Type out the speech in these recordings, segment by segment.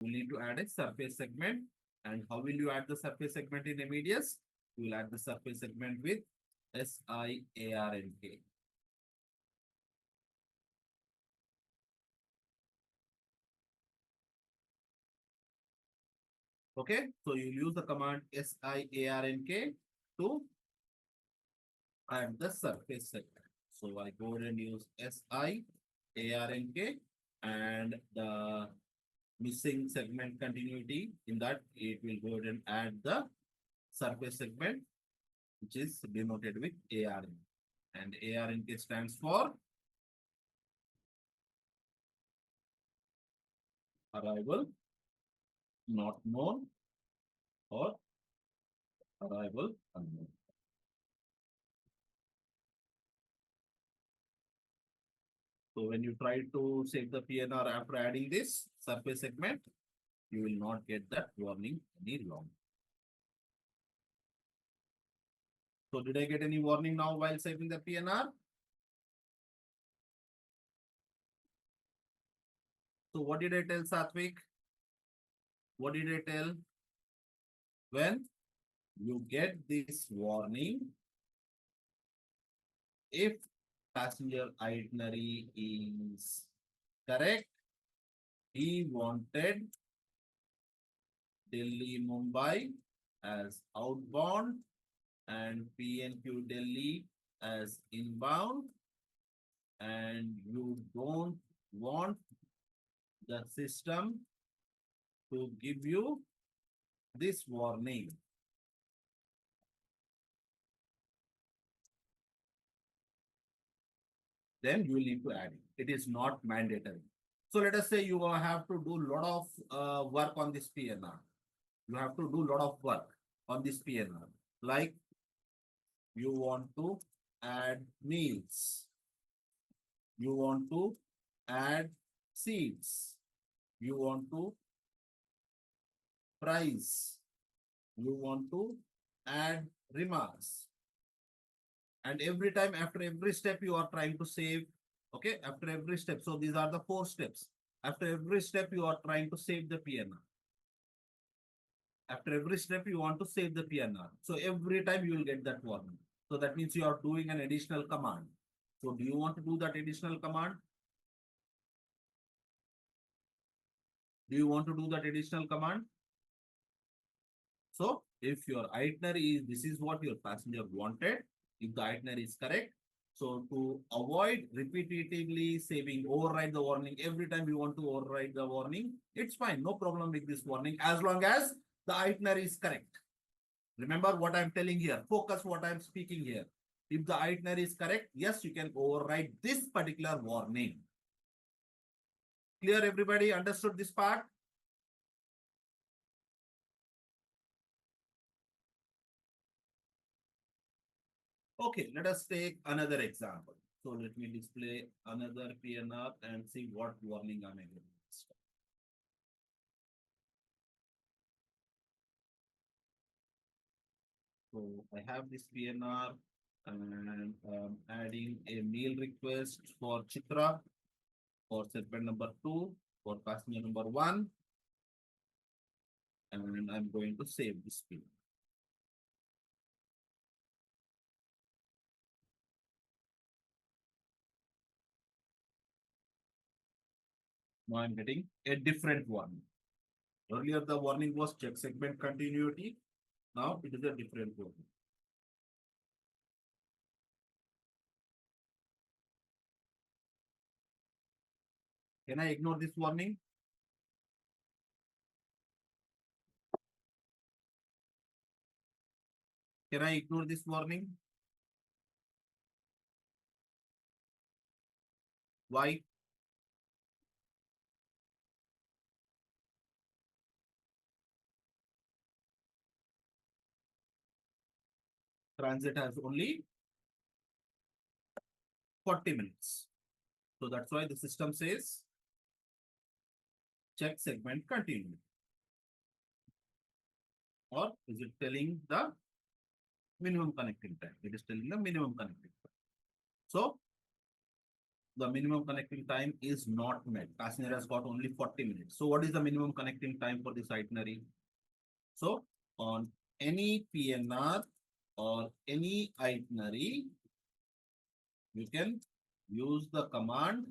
You need to add a surface segment. And how will you add the surface segment in Amadeus? You will add the surface segment with SIARNK. Okay, so you use the command SIARNK to add the surface segment. So I go ahead and use SIARNK, and the missing segment continuity, in that it will go ahead and add the surface segment, which is denoted with ARN. And ARNK stands for arrival not known or arrival unknown. So when you try to save the PNR after adding this surface segment, you will not get that warning any longer. So did I get any warning now while saving the PNR? So what did I tell Satvik? What did I tell? When you get this warning, if passenger itinerary is correct, he wanted Delhi Mumbai as outbound and PNQ Delhi as inbound, and you don't want the system to give you this warning. Then you will need to add it. It is not mandatory. So let us say you have to do a lot of work on this PNR. You have to do a lot of work on this PNR. Like you want to add meals. You want to add seats. You want to price. You want to add remarks. And every time, after every step, you are trying to save. Okay, after every step. So these are the 4 steps. After every step, you are trying to save the PNR. After every step, you want to save the PNR. So every time you will get that warning. So that means you are doing an additional command. So do you want to do that additional command? Do you want to do that additional command? So if your itinerary is, this is what your passenger wanted, if the itinerary is correct, so to avoid repetitively saving, override the warning, every time you want to override the warning, it's fine, no problem with this warning, as long as the itinerary is correct. Remember what I'm telling here, focus what I'm speaking here. If the itinerary is correct, yes, you can override this particular warning. Clear, everybody? Understood this part? Okay, let us take another example. So let me display another PNR and see what warning I'm getting. So I have this PNR and adding a meal request for Chitra for segment number 2 for passenger number 1. And I'm going to save this PNR. Now I'm getting a different warning. Earlier the warning was check segment continuity. Now it is a different warning. Can I ignore this warning? Can I ignore this warning? Why? Transit has only 40 minutes. So that's why the system says check segment continue. Or is it telling the minimum connecting time? It is telling the minimum connecting time. So the minimum connecting time is not met. Passenger has got only 40 minutes. So what is the minimum connecting time for this itinerary? So on any PNR or any itinerary, you can use the command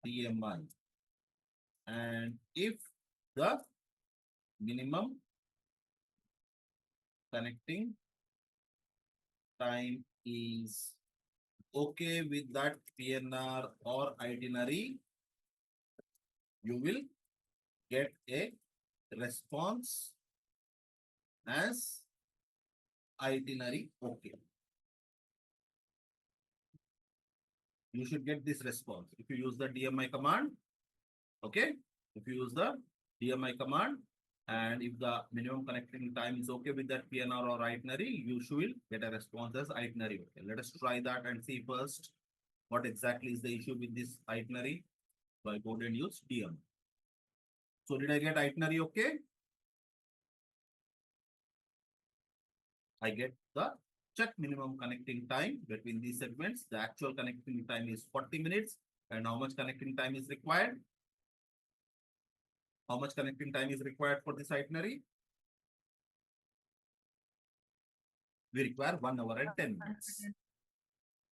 TMI. And if the minimum connecting time is okay with that PNR or itinerary, you will get a response as itinerary okay. You should get this response if you use the DMI command. Okay, if you use the DMI command, and if the minimum connecting time is okay with that PNR or itinerary, you should get a response as itinerary okay. Let us try that and see first what exactly is the issue with this itinerary. So I go and use DM. So did I get itinerary okay? I get the check minimum connecting time between these segments. The actual connecting time is 40 minutes. And how much connecting time is required? How much connecting time is required for this itinerary? We require 1 hour and 10 minutes.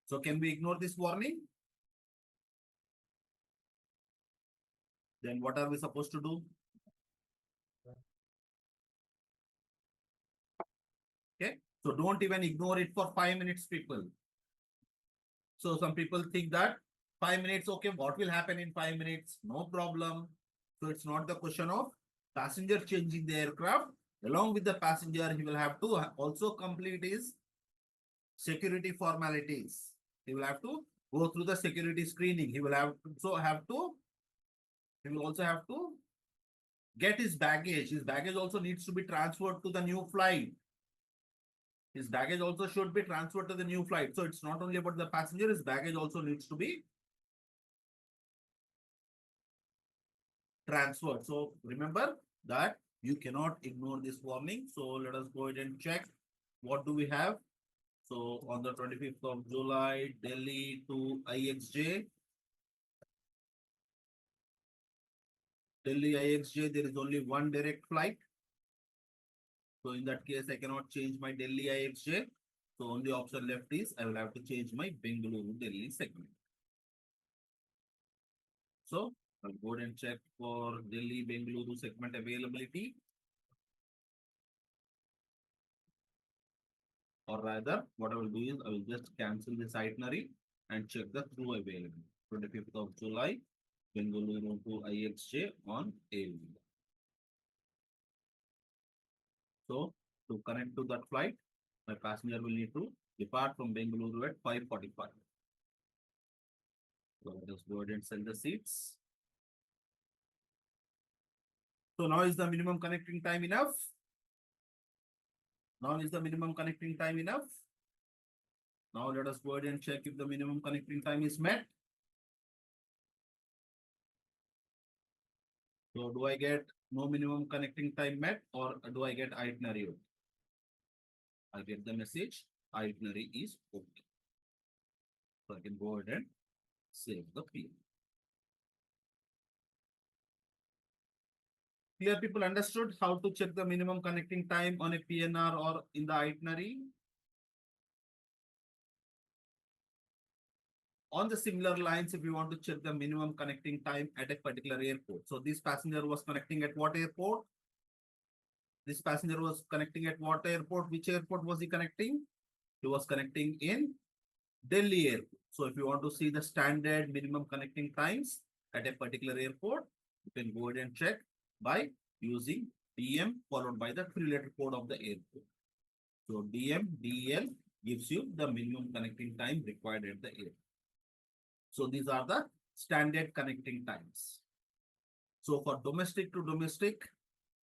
So can we ignore this warning? Then what are we supposed to do? Okay. So don't even ignore it for 5 minutes, people. So some people think that 5 minutes, okay, what will happen in 5 minutes? No problem. So it's not the question of passenger changing the aircraft. Along with the passenger, he will have to also complete his security formalities. He will have to go through the security screening. He will also have to get his baggage. His baggage also needs to be transferred to the new flight. His baggage also should be transferred to the new flight. So it's not only about the passenger, his baggage also needs to be transferred. So remember that you cannot ignore this warning. So let us go ahead and check what do we have. So on the 25th of July, Delhi to IXJ. Delhi IXJ, there is only one direct flight. So in that case, I cannot change my Delhi IXJ. So only option left is I will have to change my Bengaluru Delhi segment. So I'll go ahead and check for Delhi Bengaluru segment availability. Or rather, what I will do is I will just cancel this itinerary and check the through availability. 25th of July, Bengaluru to IXJ on AV. So to connect to that flight, my passenger will need to depart from Bengaluru at 5:45. So let us go ahead and sell the seats. So now is the minimum connecting time enough? Now is the minimum connecting time enough? Now let us go ahead and check if the minimum connecting time is met. So do I get no minimum connecting time met or do I get itinerary? I get the message itinerary is okay. So I can go ahead and save the PM. Clear, people understood how to check the minimum connecting time on a PNR or in the itinerary? On the similar lines, if you want to check the minimum connecting time at a particular airport. So this passenger was connecting at what airport? This passenger was connecting at what airport? Which airport was he connecting? He was connecting in Delhi airport. So if you want to see the standard minimum connecting times at a particular airport, you can go ahead and check by using DM followed by the three-letter code of the airport. So DM, DEL gives you the minimum connecting time required at the airport. So these are the standard connecting times. So for domestic to domestic,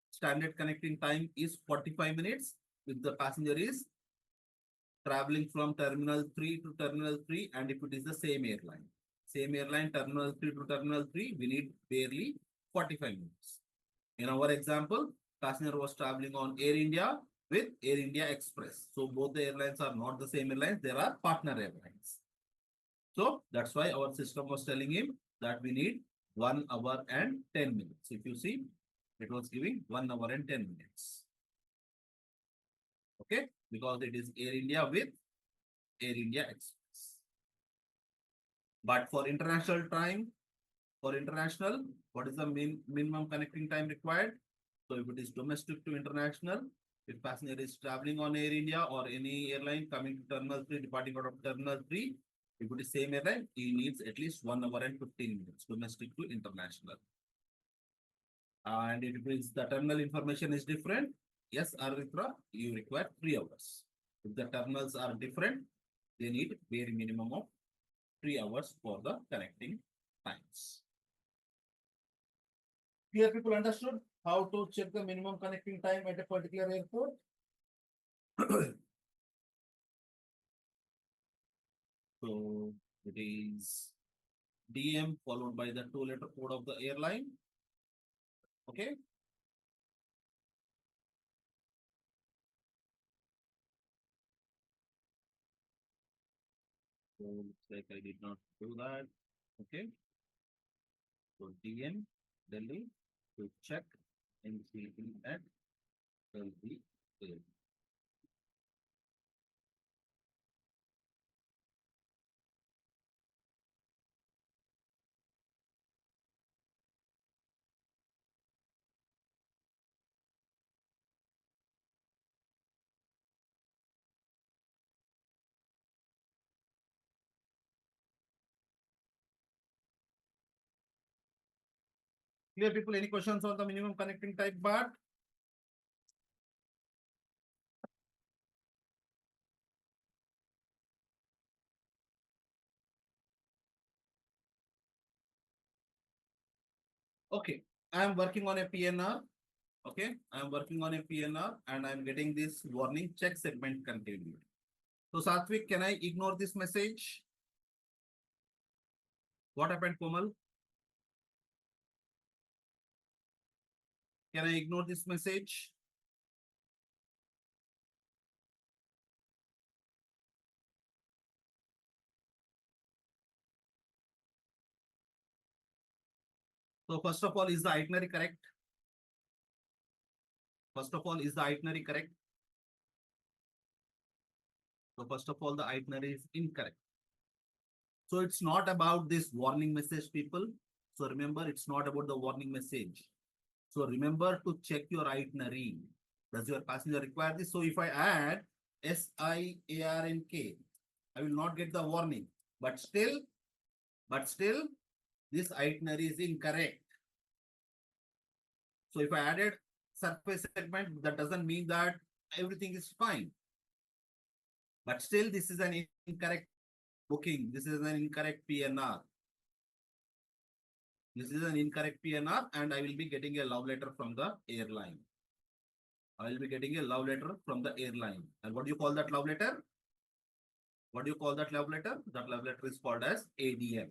standard connecting time is 45 minutes if the passenger is traveling from terminal 3 to terminal 3 and if it is the same airline. Same airline, terminal 3 to terminal 3, we need barely 45 minutes. In our example, passenger was traveling on Air India with Air India Express. So both the airlines are not the same airlines, there are partner airlines. So that's why our system was telling him that we need 1 hour and 10 minutes. If you see, it was giving 1 hour and 10 minutes. Okay, because it is Air India with Air India Express. But for international time, for international, what is the minimum connecting time required? So if it is domestic to international, if passenger is traveling on Air India or any airline coming to Terminal 3, departing out of Terminal 3, if it is same airline, he needs at least 1 hour and 15 minutes, domestic to international. And if it is the terminal information is different, yes, Aritra, you require 3 hours. If the terminals are different, they need bare minimum of 3 hours for the connecting times. Here people understood how to check the minimum connecting time at a particular airport. So it is DM followed by the 2-letter code of the airline. Okay. So looks like I did not do that. Okay. So DM Delhi to check NCT at Delhi. Clear people, any questions on the minimum connecting type bar? Okay, I am working on a PNR. Okay, I am working on a PNR and I am getting this warning check segment continued. So Satvik, can I ignore this message? What happened, Komal? Can I ignore this message? So first of all, is the itinerary correct? First of all, is the itinerary correct? So first of all, the itinerary is incorrect. So it's not about this warning message, people. So remember, it's not about the warning message. So remember to check your itinerary. Does your passenger require this? So if I add SIARNK, I will not get the warning. But still, this itinerary is incorrect. So if I added surface segment, that doesn't mean that everything is fine. But still, this is an incorrect booking. This is an incorrect PNR. This is an incorrect PNR, and I will be getting a love letter from the airline. I will be getting a love letter from the airline. And what do you call that love letter? What do you call that love letter? That love letter is called as ADM.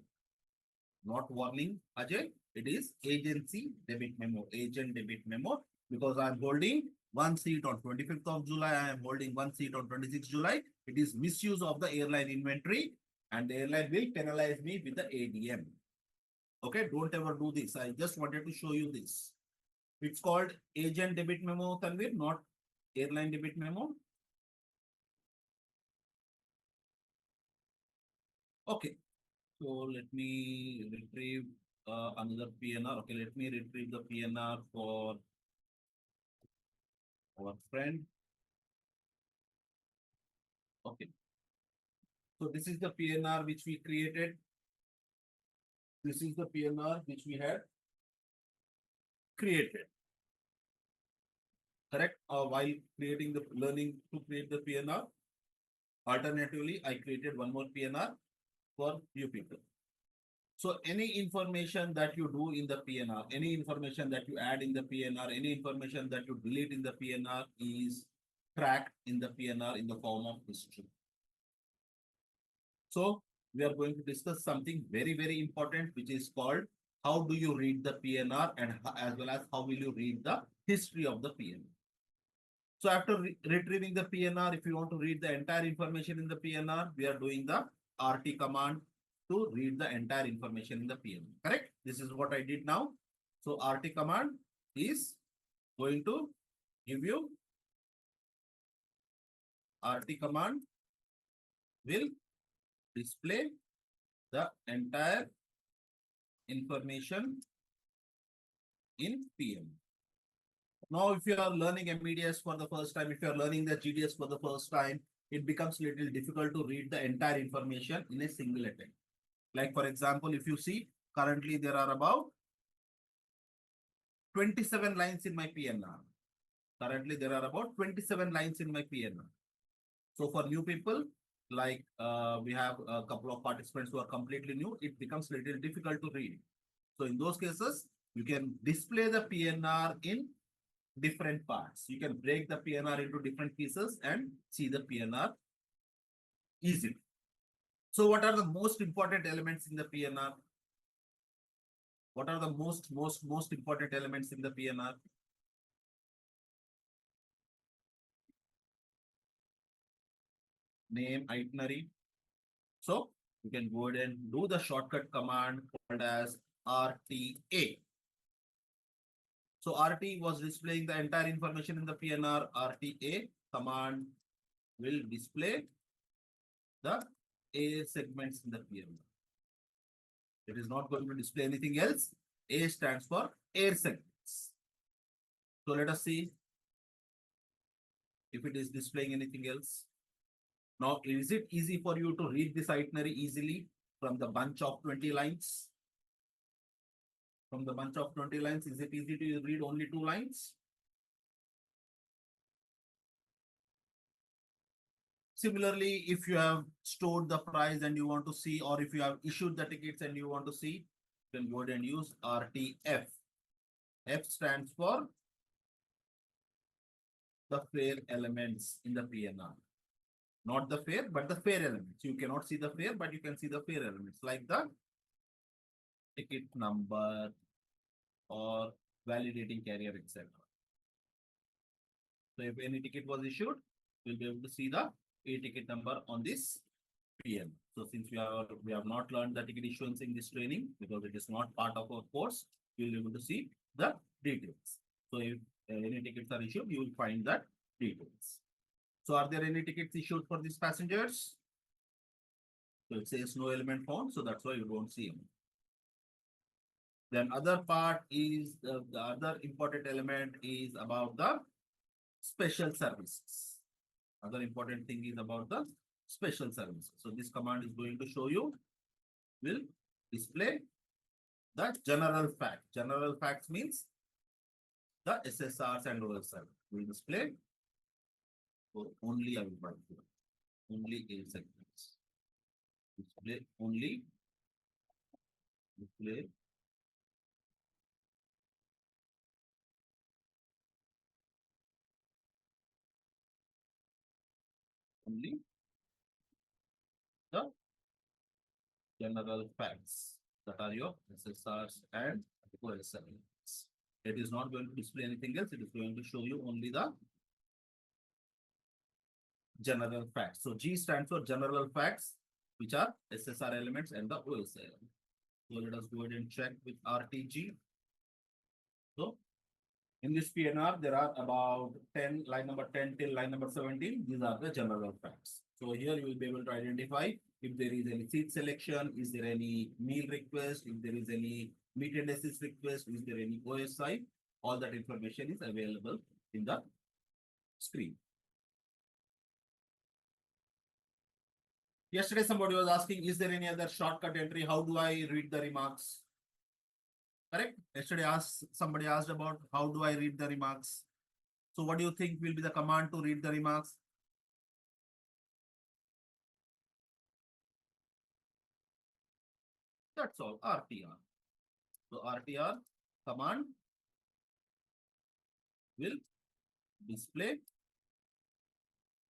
Not warning, Ajay. It is agency debit memo, agent debit memo, because I am holding one seat on 25th of July. I am holding one seat on 26th July. It is misuse of the airline inventory, and the airline will penalize me with the ADM. Okay, don't ever do this. I just wanted to show you this. It's called agent debit memo, Tanvir, not airline debit memo. Okay, so let me retrieve another PNR. Okay, let me retrieve the PNR for our friend. Okay, so this is the PNR which we created. This is the PNR which we had created. Correct? While creating the learning to create the PNR, alternatively, I created one more PNR for you people. So any information that you do in the PNR, any information that you add in the PNR, any information that you delete in the PNR is tracked in the PNR in the form of history. So we are going to discuss something very, very important, which is called how do you read the PNR, and as well as how will you read the history of the PNR. So after retrieving the PNR, if you want to read the entire information in the PNR, we are doing the RT command. to read the entire information in the PM. Correct? This is what I did now. So RT command is going to give you RT command will display the entire information in PM. Now, if you are learning Amadeus for the first time, if you are learning the GDS for the first time, it becomes a little difficult to read the entire information in a single attempt. Like for example, if you see, currently there are about 27 lines in my PNR. Currently there are about 27 lines in my PNR. So for new people, like we have a couple of participants who are completely new, it becomes a little difficult to read. So in those cases, you can display the PNR in different parts. You can break the PNR into different pieces and see the PNR easily. So what are the most important elements in the PNR? What are the most important elements in the PNR? Name, itinerary. So you can go ahead and do the shortcut command called as RTA. So RT was displaying the entire information in the PNR. RTA command will display the A segments in the PNR. It is not going to display anything else. A stands for air segments. So let us see if it is displaying anything else. Now, is it easy for you to read this itinerary easily from the bunch of 20 lines? From the bunch of 20 lines, is it easy to read only 2 lines? Similarly, if you have stored the price and you want to see, or if you have issued the tickets and you want to see, you can go ahead and use RTF. F stands for the fare elements in the PNR. Not the fare, but the fare elements. You cannot see the fare, but you can see the fare elements like the ticket number or validating carrier, etc. So if any ticket was issued, we'll be able to see the ticket number on this PM. So since we have not learned the ticket issuance in this training because it is not part of our course, you'll be able to see the details. So if any tickets are issued, you will find that details. So are there any tickets issued for these passengers? So it says no element found, so that's why you don't see them. Then other part is the other important element is about the special services. Other important thing is about the special services. So this command is going to show you, will display the general fact. General facts means the SSRs and OSR will display. So only I will write here. Only A segments. Display only. Display only the general facts that are your SSRs and OSRs. It is not going to display anything else. It is going to show you only the general facts. So G stands for general facts, which are SSR elements and the OSR elements. So let us go ahead and check with RTG. So in this PNR, there are about 10, line number 10 till line number 17. These are the general facts. So here you will be able to identify if there is any seat selection, is there any meal request, if there is any meet and assist request, is there any OSI, all that information is available in the screen. Yesterday, somebody was asking, is there any other shortcut entry? How do I read the remarks? Correct? Yesterday, somebody asked about how do I read the remarks? So what do you think will be the command to read the remarks? That's all, RTR. So RTR command will display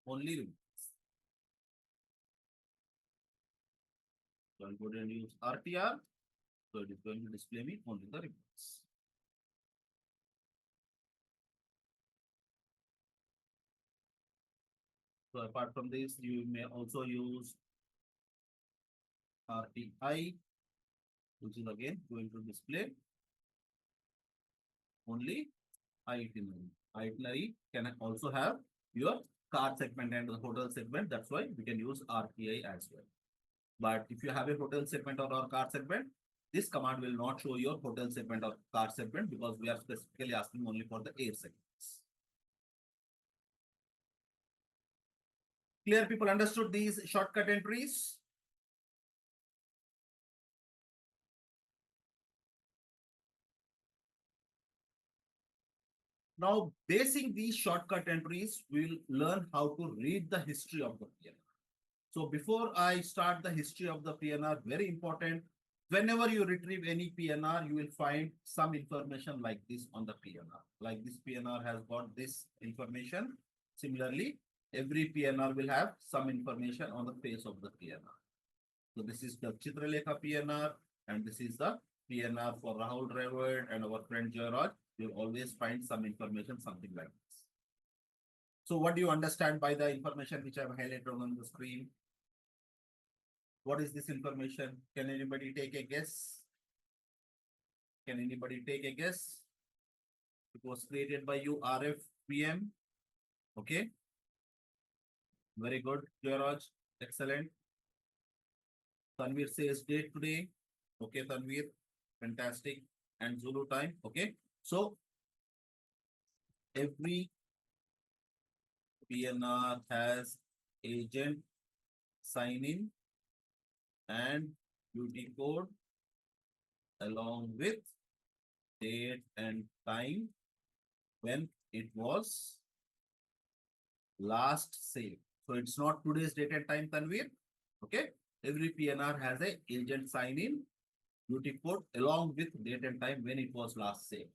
only remarks. So I'll go ahead and use RTR. So it is going to display me only the remarks. So apart from this, you may also use RTI, which is again going to display only itinerary. Itinerary can also have your car segment and the hotel segment. That's why we can use RTI as well. But if you have a hotel segment or a car segment, this command will not show your hotel segment or car segment because we are specifically asking only for the air segments. Clear, people understood these shortcut entries? Now, basing these shortcut entries, we'll learn how to read the history of the PNR. So before I start the history of the PNR, very important, whenever you retrieve any PNR, you will find some information like this on the PNR. Like this PNR has got this information. Similarly, every PNR will have some information on the face of the PNR. So this is the Chitralekha PNR, and this is the PNR for Rahul Dravid and our friend Jairaj. You'll always find some information, something like this. So what do you understand by the information which I have highlighted on the screen? What is this information? Can anybody take a guess? Can anybody take a guess? It was created by you, RFPM. Okay. Very good, Jairaj. Excellent. Tanvir says date today. Okay, Tanvir. Fantastic. And Zulu time. Okay. So every PNR has agent sign in and duty code along with date and time when it was last saved. So it's not today's date and time, Tanvir. Okay. Every PNR has a agent sign in duty code along with date and time when it was last saved.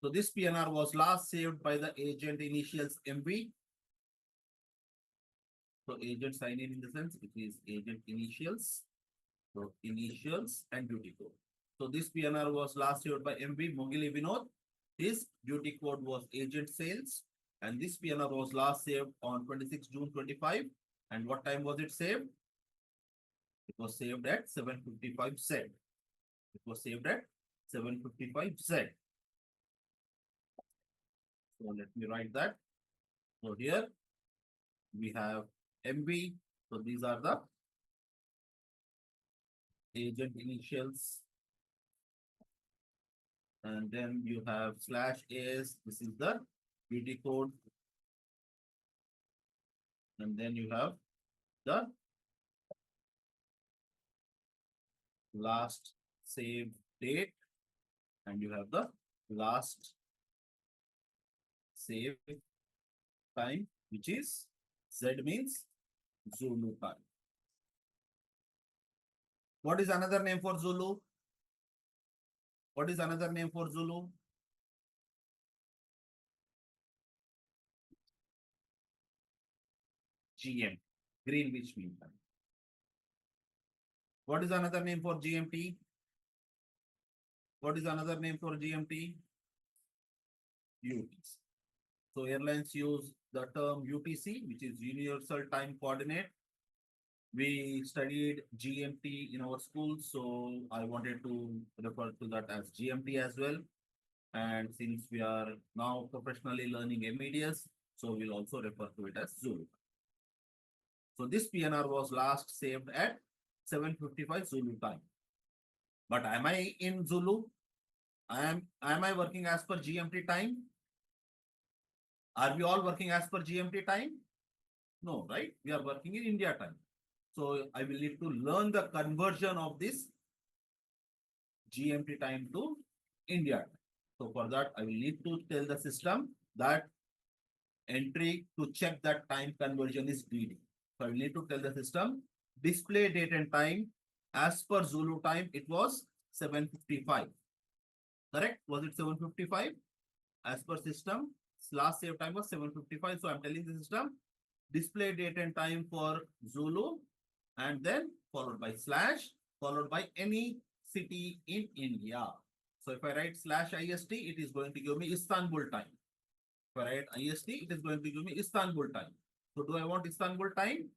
So this PNR was last saved by the agent initials MV. So agent sign in the sense it is agent initials. So initials and duty code. So this PNR was last saved by MV Mogili Vinod. His duty code was agent sales. And this PNR was last saved on 26 June 25. And what time was it saved? It was saved at 7:55 Z. It was saved at 7:55 Z. So let me write that. So here we have MV. So these are the agent initials. And then you have /AS. This is the duty code. And then you have the last save date. And you have the last save time, which is Z means Zulu time. What is another name for Zulu? What is another name for Zulu? GM, Greenwich Mean Time. What is another name for GMT? What is another name for GMT? UTC. So airlines use the term UTC, which is Universal Time Coordinate. We studied GMT in our school, so I wanted to refer to that as GMT as well. And since we are now professionally learning Amadeus, so we'll also refer to it as Zulu. So this PNR was last saved at 7:55 Zulu time. But am I in Zulu? Am I working as per GMT time? Are we all working as per GMT time? No, right? We are working in India time. So I will need to learn the conversion of this GMT time to India time. So for that, I will need to tell the system that entry to check that time conversion is DD. So I will need to tell the system display date and time as per Zulu time. It was 7:55. Correct? Was it 7:55? As per system, last save time was 7:55. So I'm telling the system display date and time for Zulu and then followed by slash followed by any city in India. So if I write /IST, it is going to give me Istanbul time. If I write IST, it is going to give me Istanbul time. So do I want Istanbul time?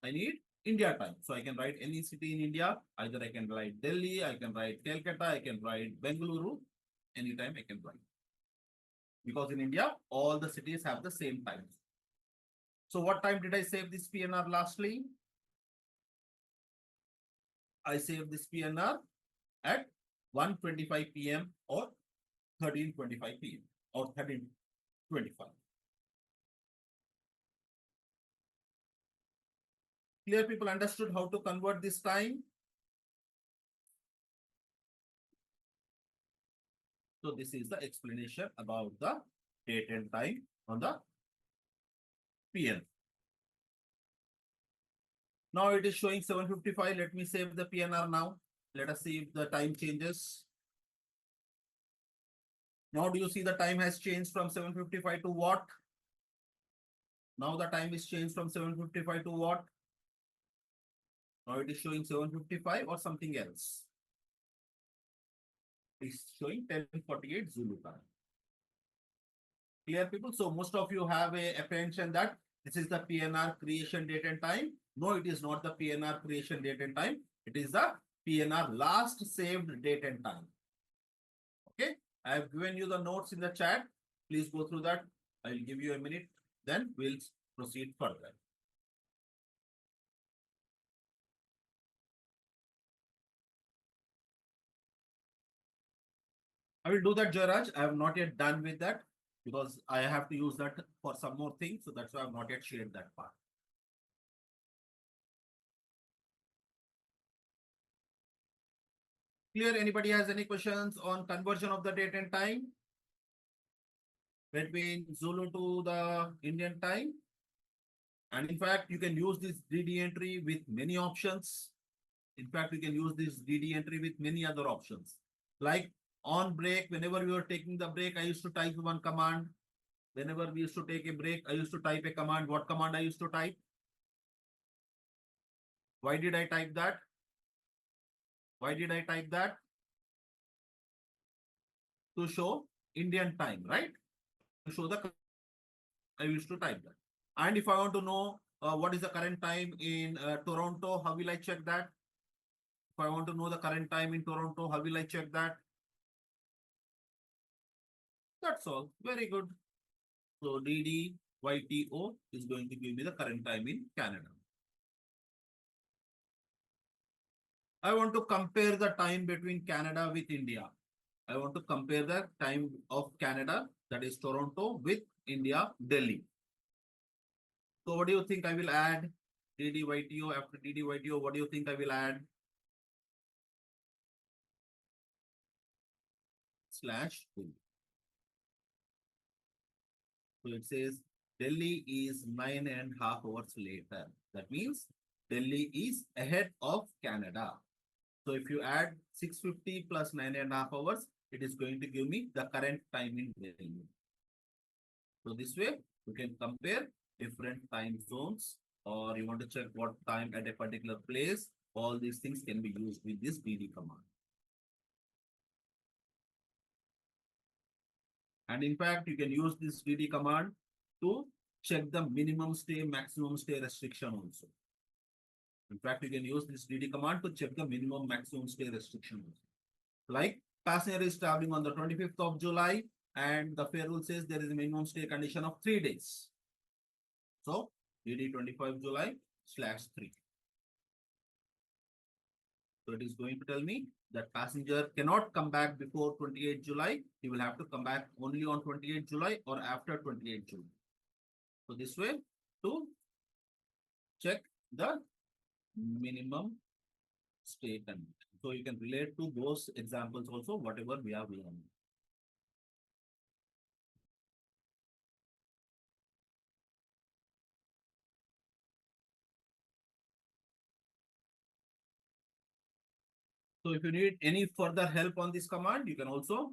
I need India time. So I can write any city in India. Either I can write Delhi, I can write Calcutta, I can write Bengaluru. Anytime I can write. Because in India, all the cities have the same time. So what time did I save this PNR lastly? I saved this PNR at 1:25 p.m. or 13:25 p.m. or 13:25. Clear, people understood how to convert this time? So this is the explanation about the date and time on the PN. Now it is showing 7:55. Let me save the PNR now. Let us see if the time changes. Now do you see the time has changed from 7:55 to what? Now the time is changed from 7:55 to what? Now it is showing 7:55 or something else. It's showing 10:48 Zulu time. Clear, people? So most of you have a apprehension that this is the PNR creation date and time. No, it is not the PNR creation date and time. It is the PNR last saved date and time. Okay. I have given you the notes in the chat. Please go through that. I will give you a minute. Then we'll proceed further. I will do that, Jairaj. I have not yet done with that because I have to use that for some more things. So that's why I have not yet shared that part. Clear? Anybody has any questions on conversion of the date and time between Zulu to the Indian time? And in fact, you can use this DD entry with many options. In fact, you can use this DD entry with many other options. Like on break, whenever we were taking the break, I used to type one command. Whenever we used to take a break, I used to type a command. What command I used to type? Why did I type that? Why did I type that? To show Indian time, right? To show the, I used to type that. And if I want to know what is the current time in Toronto, how will I check that? If I want to know the current time in Toronto, how will I check that? That's all. Very good. So DDYTO is going to give me the current time in Canada. I want to compare the time between Canada with India. I want to compare the time of Canada, that is Toronto, with India, Delhi. So what do you think I will add? DDYTO, after DDYTO, what do you think I will add? Slash 2. So it says Delhi is 9.5 hours later. That means Delhi is ahead of Canada. So if you add 650 plus 9.5 hours, it is going to give me the current time in Delhi. So this way you can compare different time zones, or you want to check what time at a particular place. All these things can be used with this DD command. And in fact, you can use this DD command to check the minimum stay, maximum stay restriction also. In fact, you can use this DD command to check the minimum, maximum stay restriction also. Like passenger is traveling on the 25th of July and the fare rule says there is a minimum stay condition of 3 days. So DD 25 July /3. So it is going to tell me that passenger cannot come back before 28 July. He will have to come back only on 28 July or after 28 July. So this way to check the minimum stay condition. So you can relate to those examples also, whatever we have learned. So if you need any further help on this command, you can also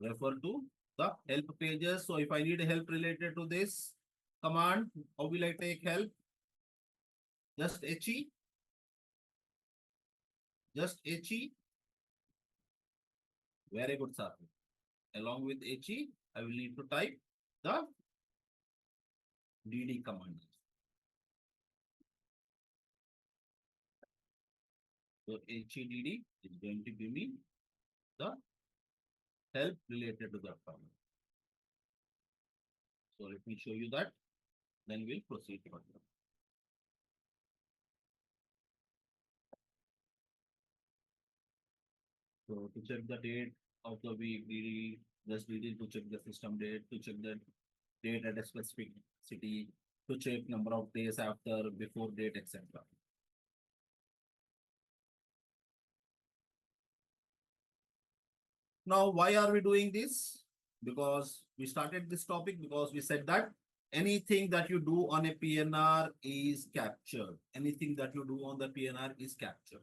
refer to the help pages. So if I need help related to this command, how will I take help? Just HE. Just HE. Very good, sir. Along with HE, I will need to type the DD command. So HEDD is going to give me the help related to that problem. So let me show you that. Then we'll proceed further. So to check the date of the week, DD, just DD to check the system date, to check the date at a specific city, to check number of days after, before date, etc. Now, why are we doing this? Because we started this topic because we said that anything that you do on a PNR is captured. Anything that you do on the PNR is captured.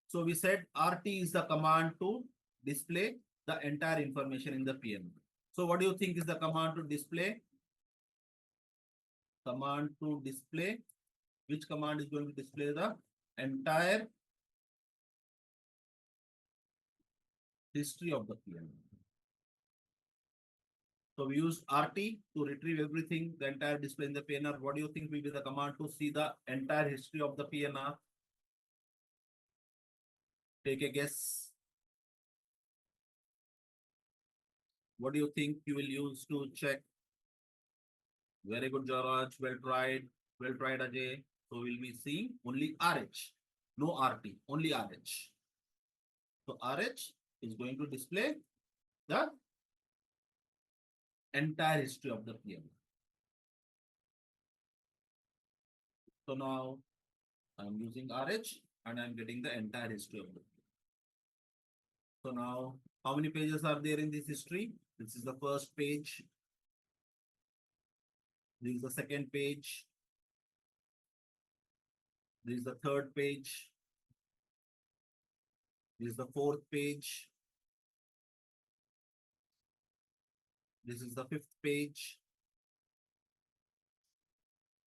So we said RT is the command to display the entire information in the PNR. So what do you think is the command to display? Command to display. Which command is going to display the entire history of the PNR? So we use RT to retrieve everything, the entire display in the PNR. What do you think will be the command to see the entire history of the PNR? Take a guess. What do you think you will use to check? Very good, Jaraj. Well tried. Well tried, Ajay. So we'll be seeing only RH. No RT, only RH. So RH is going to display the entire history of the PNR. So now I'm using RH and I'm getting the entire history of the PNR. So now, how many pages are there in this history? This is the first page. This is the second page. This is the third page. This is the fourth page. This is the fifth page.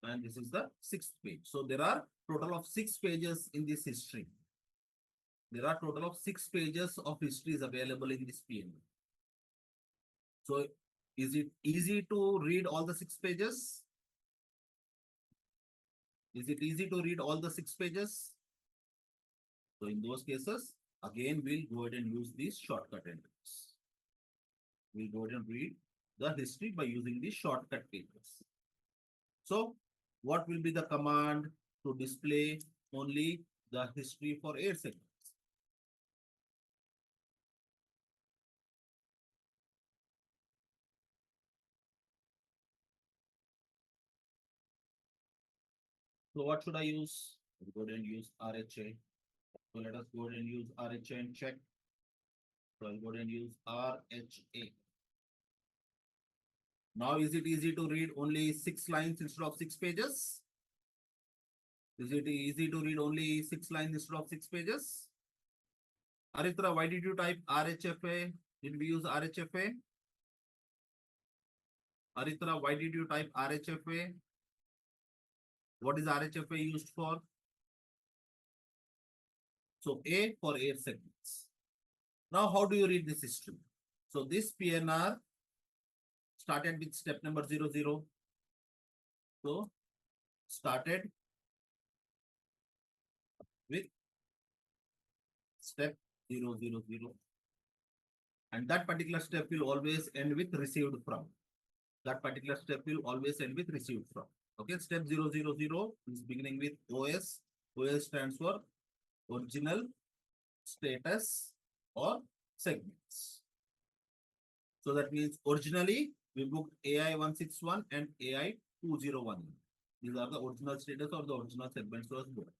And this is the sixth page. So there are total of 6 pages in this history. There are total of 6 pages of histories available in this PNR. So is it easy to read all the 6 pages? Is it easy to read all the 6 pages? So in those cases, again, we'll go ahead and use these shortcut entries. We'll go ahead and read the history by using these shortcut pages. So what will be the command to display only the history for 8 segments? So what should I use? We'll go ahead and use RHA. So let us go ahead and use RHA and check. So I'll go ahead and use RHA. Now, is it easy to read only 6 lines instead of 6 pages? Is it easy to read only 6 lines instead of 6 pages? Aritra, why did you type RHFA? Did we use RHFA? Aritra, why did you type RHFA? What is RHFA used for? So A for 8 segments. Now, how do you read this history? So this PNR started with step number 00. So started with step 000. And that particular step will always end with received from. That particular step will always end with received from. Okay, step 000 is beginning with OS. OS stands for original, status, or segments. So that means originally we booked AI 161 and AI 201. These are the original status or the original segments was booked.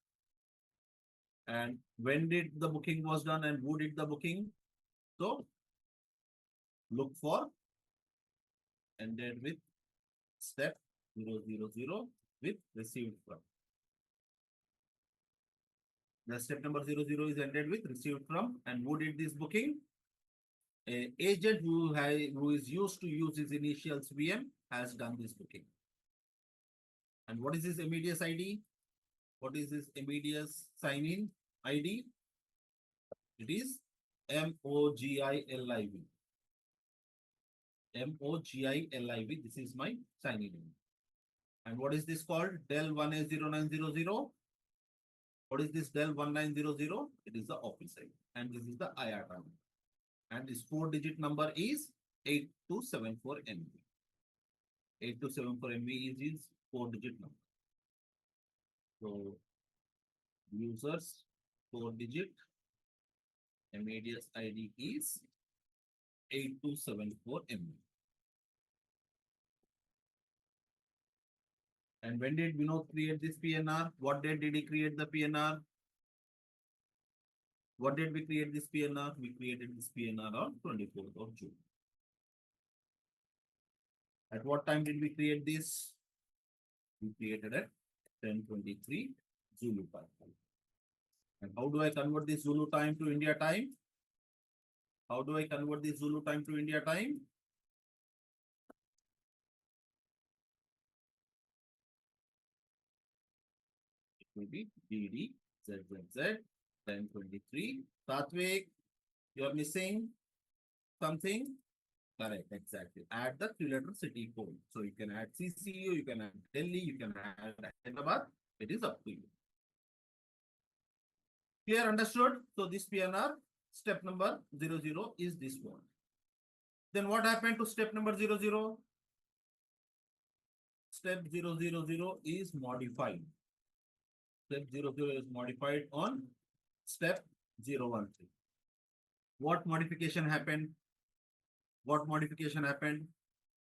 And when did the booking was done and who did the booking? So look for ended with step 000 with received from. The step number 00 is ended with received from, and who did this booking? A agent who is used to use his initials VM has done this booking. And what is this Amadeus ID? What is this Amadeus sign-in ID? It is MOGILIV. MOGILIV. This is my sign-in. And what is this called? Del 1A0900. What is this del 1900? It is the office ID. And this is the IR number. And this 4-digit number is 8274MB. 8274MB is his 4-digit number. So users 4-digit Amadeus ID is 8274MB. And when did Vinod create this PNR? What date did he create the PNR? What did we create this PNR? We created this PNR on 24th of June. At what time did we create this? We created at 10:23 Zulu time. And how do I convert this Zulu time to India time? How do I convert this Zulu time to India time? It will be DD ZZZ 10:23. Satvik, you're missing something? Correct, exactly. Add the 3-letter city code. So you can add CCU, you can add Delhi, you can add Hyderabad. It is up to you. Clear, understood? So this PNR, step number 00 is this one. Then what happened to step number 00? Step 000 is modified. Step 00 is modified on step 013. What modification happened? What modification happened?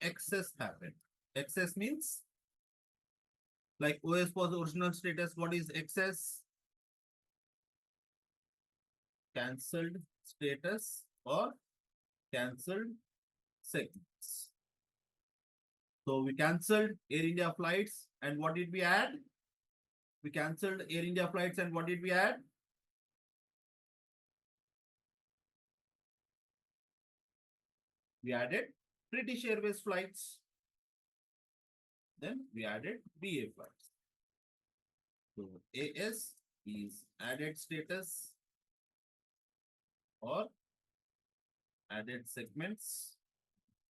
Excess happened. Excess means like OS was original status. What is excess? Cancelled status or cancelled segments. So we cancelled Air India flights and what did we add? We cancelled Air India flights and what did we add? We added British Airways flights. Then we added BA flights. So AS is added status or added segments.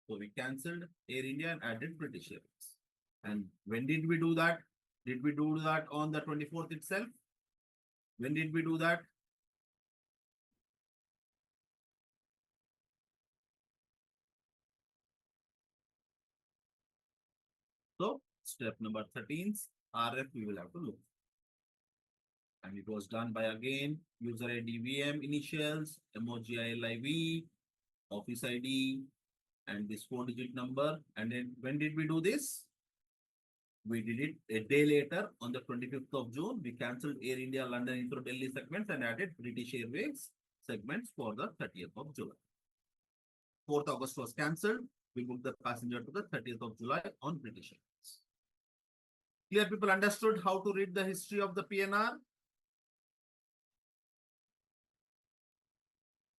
So we cancelled Air India and added British Airways. And when did we do that? Did we do that on the 24th itself? When did we do that? So step number 13, RF we will have to look. And it was done by again user ID VM initials, MOGILIV, office ID, and this 4-digit number. And then when did we do this? We did it a day later on the 25th of June. We cancelled Air India London Heathrow Delhi segments and added British Airways segments for the 30th of July. 4th August was cancelled. We booked the passenger to the 30th of July on British Airways. Clear, people understood how to read the history of the PNR?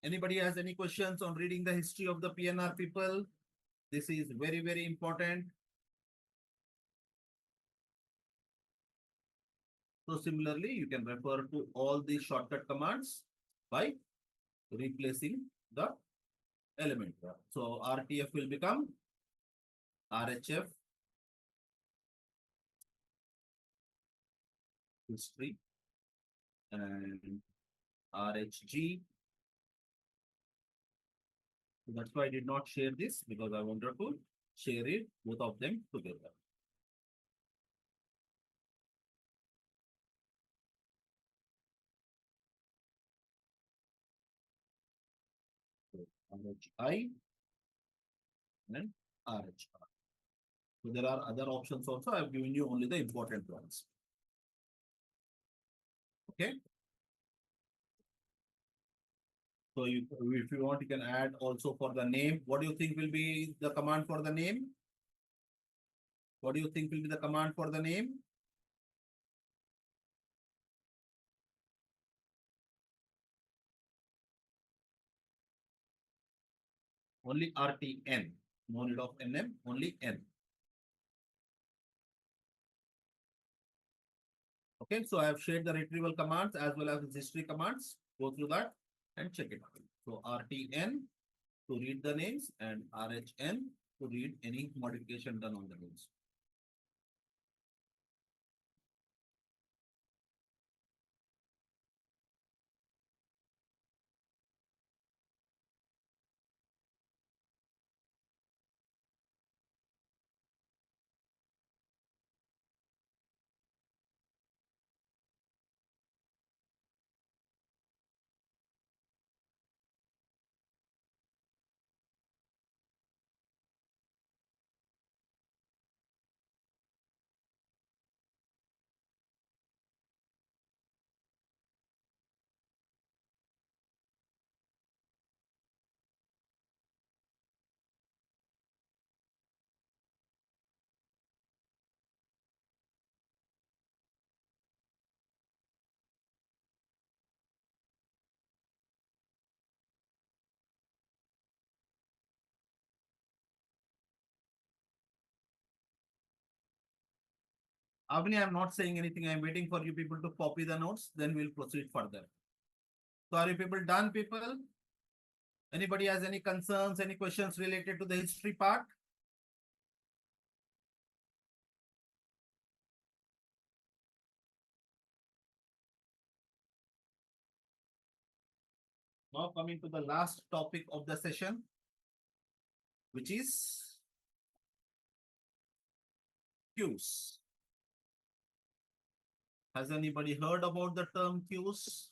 Anybody has any questions on reading the history of the PNR, people? This is very, very important. So similarly, you can refer to all these shortcut commands by replacing the element. So RTF will become RHF history and RHG. So that's why I did not share this because I wanted to share it, both of them together. So RHI and RHR. So there are other options also. I've given you only the important ones. Okay. So if you want, you can add also for the name. What do you think will be the command for the name? What do you think will be the command for the name? Only RTN. No need of NM, only N. Okay, so I have shared the retrieval commands as well as the history commands. Go through that and check it out. So RTN to read the names and RHN to read any modification done on the names. Avni, I'm not saying anything. I'm waiting for you people to copy the notes. Then we'll proceed further. So are you people done, people? Anybody has any concerns, any questions related to the history part? Now coming to the last topic of the session, which is queues. Has anybody heard about the term queues?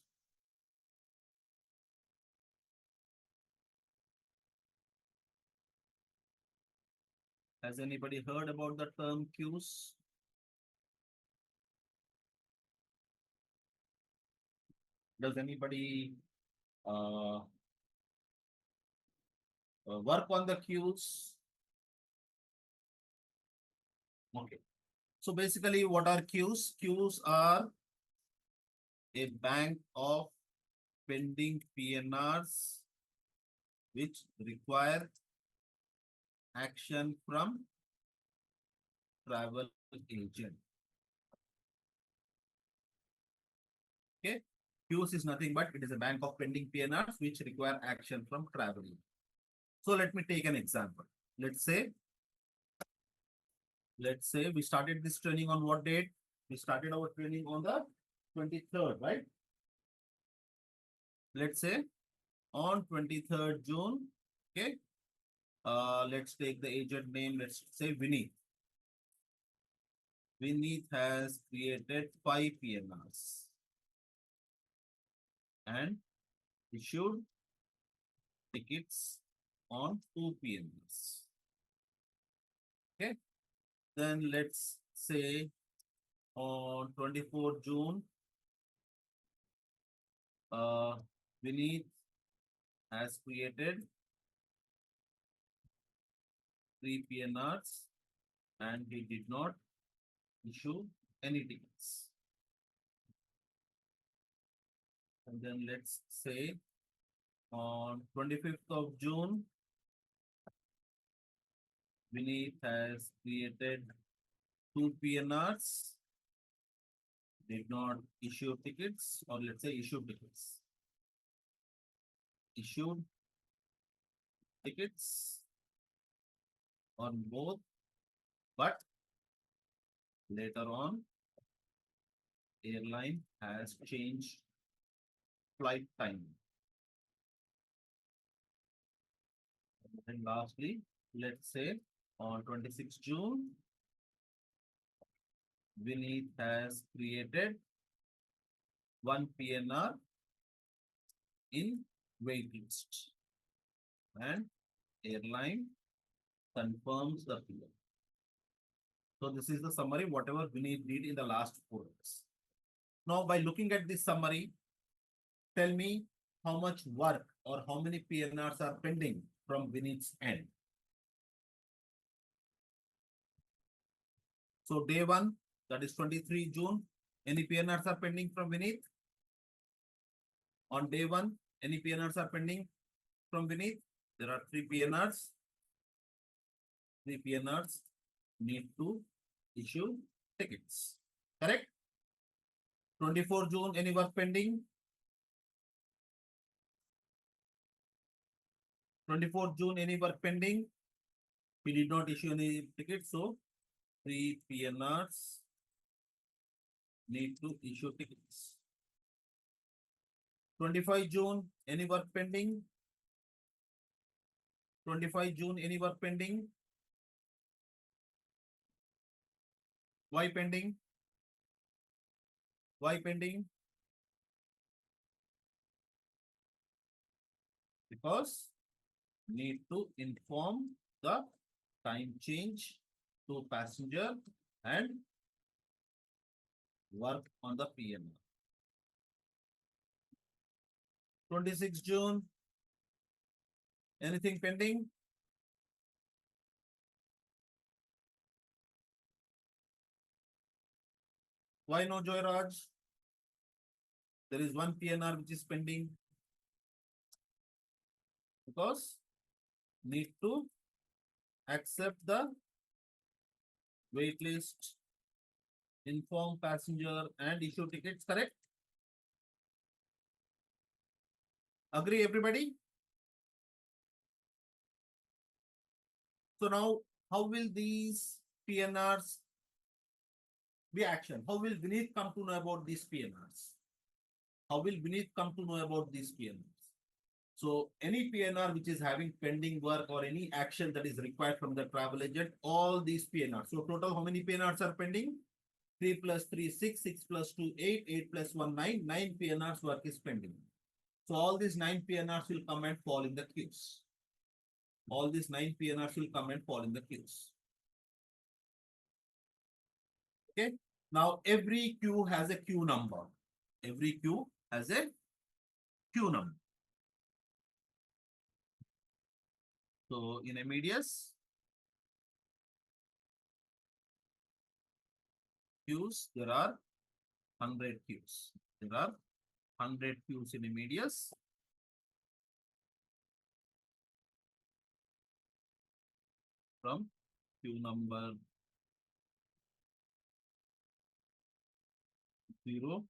Has anybody heard about the term queues? Does anybody uh, work on the queues? Okay. So basically, what are queues? Queues are a bank of pending PNRs which require action from travel agent. Okay. Queues is nothing but it is a bank of pending PNRs which require action from travel agent. So let me take an example. Let's say we started this training on what date? We started our training on the 23rd, right? Let's say on 23rd June. Okay. Let's take the agent name. Let's say Vineet. Vineet has created 5 PNRs and issued tickets on 2 PNRs. Okay. Then let's say on 24th June, Vineet has created 3 PNRs and he did not issue any tickets. And then let's say on 25th of June, Vineet has created 2 PNRs, did not issue tickets, or let's say issued tickets. Issued tickets on both, but later on, airline has changed flight time. And lastly, let's say on 26th June, Vineet has created 1 PNR in wait list and airline confirms the PNR. So this is the summary, whatever Vineet did in the last 4 days. Now, by looking at this summary, tell me how much work or how many PNRs are pending from Vineet's end. So day 1, that is 23 June, any PNRs are pending from Vineet? On day 1, any PNRs are pending from Vineet? There are 3 PNRs. 3 PNRs need to issue tickets. Correct? 24 June, any work pending? 24 June, any work pending? We did not issue any tickets, so 3 PNRs need to issue tickets. 25 June, any work pending? 25 June, any work pending? Why pending? Why pending? Because need to inform the time change to passenger and work on the PNR. 26 June, anything pending? Why no, Joy Raj? There is 1 PNR which is pending because need to accept the wait list Inform passenger and issue tickets, correct? Agree, everybody? So now, how will these PNRs be action? How will Vineet come to know about these PNRs? How will Vineet come to know about these PNRs? So any PNR which is having pending work or any action that is required from the travel agent, all these PNRs. So total, how many PNRs are pending? 3 plus 3, 6, 6 plus 2, 8, 8 plus 1, 9, 9 PNRs work is pending. So all these 9 PNRs will come and fall in the queues. All these 9 PNRs will come and fall in the queues. Okay. Now every queue has a queue number. Every queue has a queue number. So in Amadeus, queues, there are 100 queues. There are 100 queues in Amadeus. From queue number 0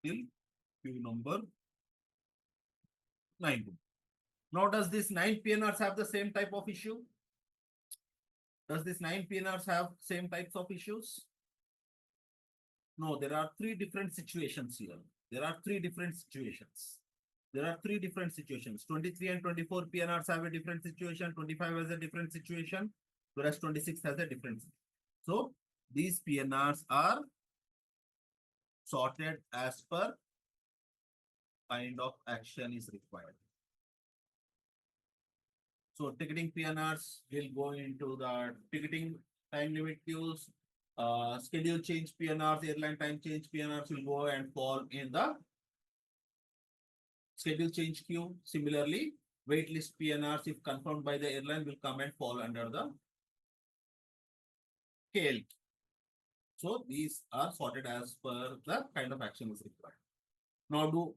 till queue number 9. Now, does this 9 PNRs have the same type of issue? Does this 9 PNRs have same types of issues? No, there are 3 different situations here. There are 3 different situations. There are 3 different situations. 23 and 24 PNRs have a different situation. 25 has a different situation, whereas 26 has a different situation. So these PNRs are sorted as per kind of action is required. So ticketing PNRs will go into the ticketing time limit queues. Schedule change PNRs, airline time change PNRs will go and fall in the schedule change queue. Similarly, waitlist PNRs, if confirmed by the airline, will come and fall under the KL. So these are sorted as per the kind of action is required. Now, do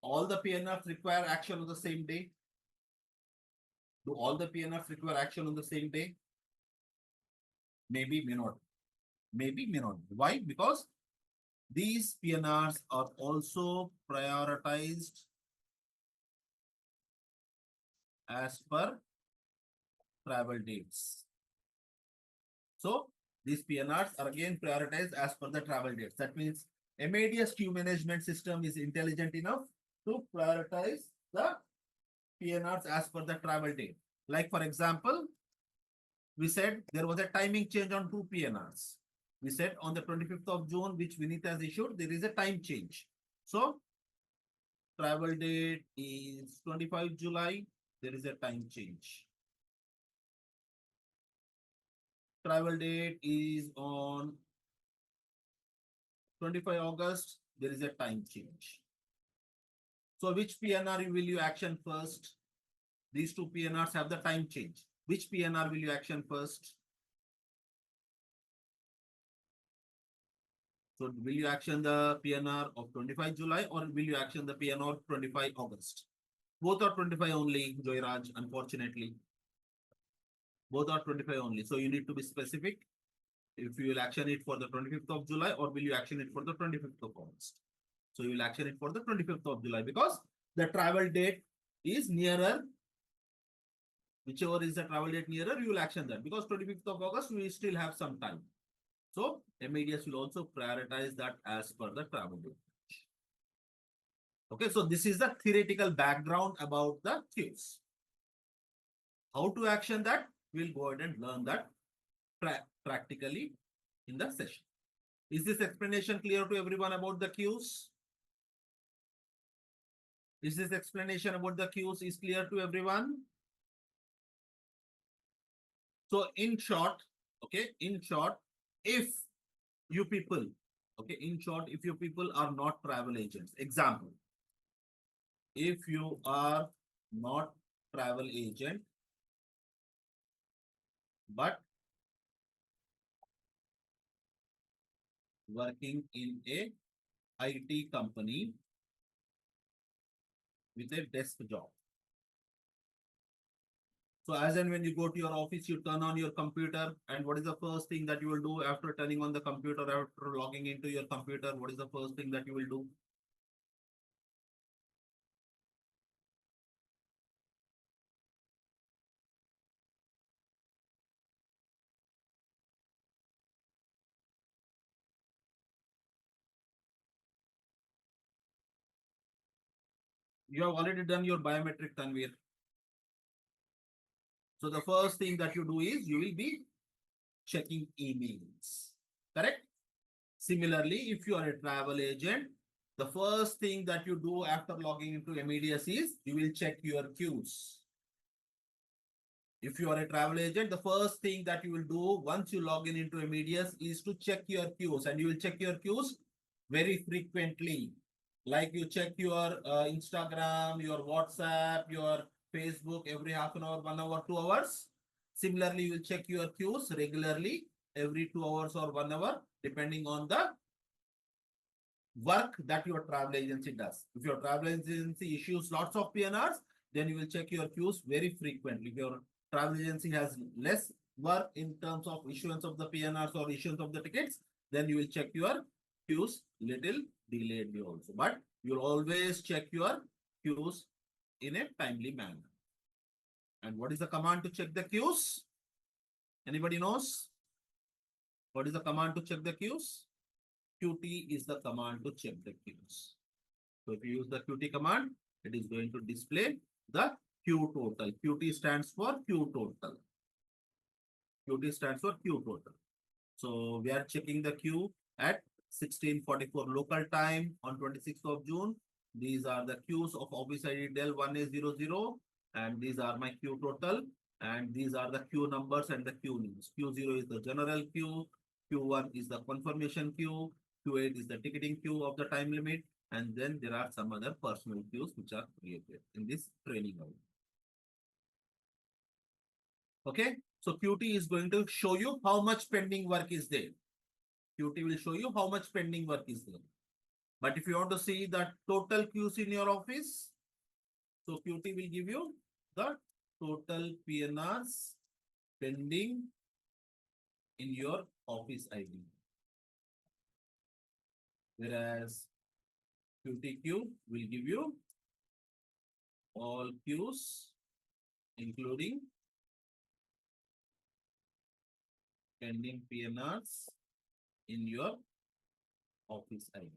all the PNRs require action on the same day? Do all the PNRs require action on the same day? Maybe, may not. Maybe, may not. Why? Because these PNRs are also prioritized as per travel dates. So these PNRs are again prioritized as per the travel dates. That means Amadeus queue management system is intelligent enough to prioritize the PNRs as per the travel date. Like for example, we said there was a timing change on 2 PNRs. We said on the 25th of June, which Vineet has issued, there is a time change. So travel date is 25 July, there is a time change. Travel date is on 25 August, there is a time change. So which PNR will you action first? These 2 PNRs have the time change. Which PNR will you action first? So will you action the PNR of 25 July or will you action the PNR of 25 August? Both are 25 only, Joyraj, unfortunately. Both are 25 only. So you need to be specific if you will action it for the 25th of July or will you action it for the 25th of August. So you will action it for the 25th of July because the travel date is nearer. Whichever is the travel date nearer, you will action that because 25th of August, we still have some time. So Amadeus will also prioritize that as per the travel date. Okay, so this is the theoretical background about the queues. How to action that? We'll go ahead and learn that practically in the session. Is this explanation clear to everyone about the queues? Is this explanation about the queues is clear to everyone? So in short, okay, in short, if you people, okay, in short, if you people are not travel agents, example, if you are not travel agent, but working in a IT company with a desk job. So as and when you go to your office, you turn on your computer, and what is the first thing that you will do after turning on the computer, after logging into your computer? What is the first thing that you will do? You have already done your biometric, Tanvir. So the first thing that you do is you will be checking emails. Correct? Similarly, if you are a travel agent, the first thing that you do after logging into Amadeus is you will check your queues. If you are a travel agent, the first thing that you will do once you log in into Amadeus is to check your queues, and you will check your queues very frequently. Like you check your Instagram, your WhatsApp, your Facebook every half an hour, 1 hour, 2 hours. Similarly, you will check your queues regularly every 2 hours or 1 hour, depending on the work that your travel agency does. If your travel agency issues lots of PNRs, then you will check your queues very frequently. If your travel agency has less work in terms of issuance of the PNRs or issuance of the tickets, then you will check your queues little delayedly also. But you'll always check your queues in a timely manner. And what is the command to check the queues? Anybody knows? What is the command to check the queues? Qt is the command to check the queues. So if you use the Qt command, it is going to display the queue total. Qt stands for queue total. Qt stands for queue total. So we are checking the queue at 16:44 local time on 26th of June. These are the queues of office ID Del 1A00, and these are my queue total. And these are the queue numbers and the queue names. Q0 is the general queue. Q1 is the confirmation queue. Q8 is the ticketing queue of the time limit. And then there are some other personal queues which are created in this training hour. Okay. So Qt is going to show you how much pending work is there. Qt will show you how much pending work is there. But if you want to see the total queues in your office, so Qt will give you the total PNRs pending in your office ID. Whereas QTQ will give you all queues, including pending PNRs in your office ID.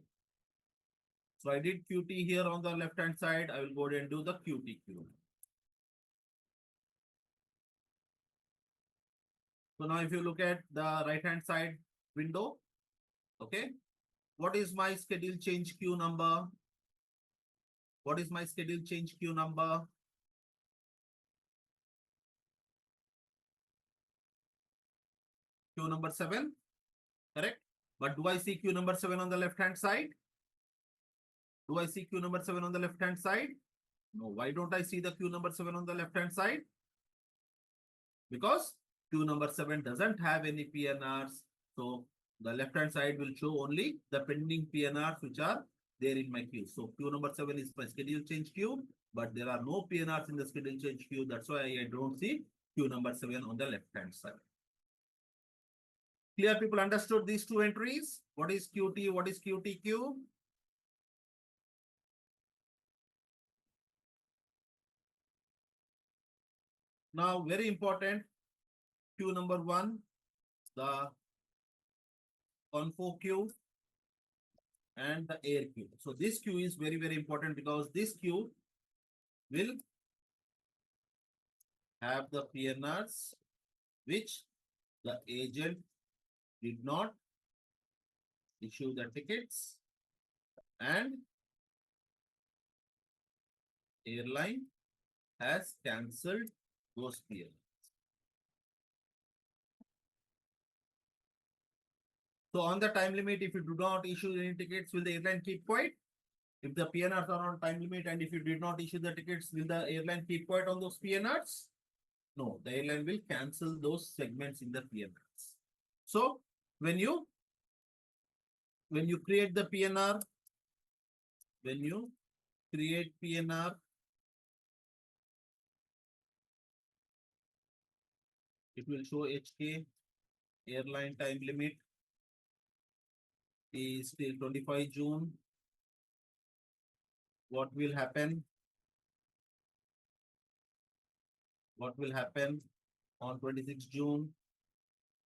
So I did Qt here on the left hand side. I will go ahead and do the QTQ. So now if you look at the right hand side window, okay, what is my schedule change queue number? What is my schedule change queue number? Queue number 7, correct? But do I see queue number 7 on the left hand side? Do I see queue number 7 on the left hand side? No. Why don't I see the queue number 7 on the left hand side? Because queue number 7 doesn't have any PNRs. So the left hand side will show only the pending PNRs which are there in my queue. So queue number 7 is my schedule change queue, but there are no PNRs in the schedule change queue. That's why I don't see queue number 7 on the left hand side. Clear, people understood these two entries? What is Qt? What is QTQ? Now, very important, queue number 1, the confo queue and the air queue. So this queue is very, very important because this queue will have the PNRs which the agent did not issue the tickets and airline has cancelled those PNRs. So on the time limit, if you do not issue any tickets, will the airline keep quiet? If the PNRs are on time limit and if you did not issue the tickets, will the airline keep quiet on those PNRs? No, the airline will cancel those segments in the PNRs. So when you create the PNR, when you create PNR, It will show HK airline time limit is till 25 June. What will happen? What will happen on 26 June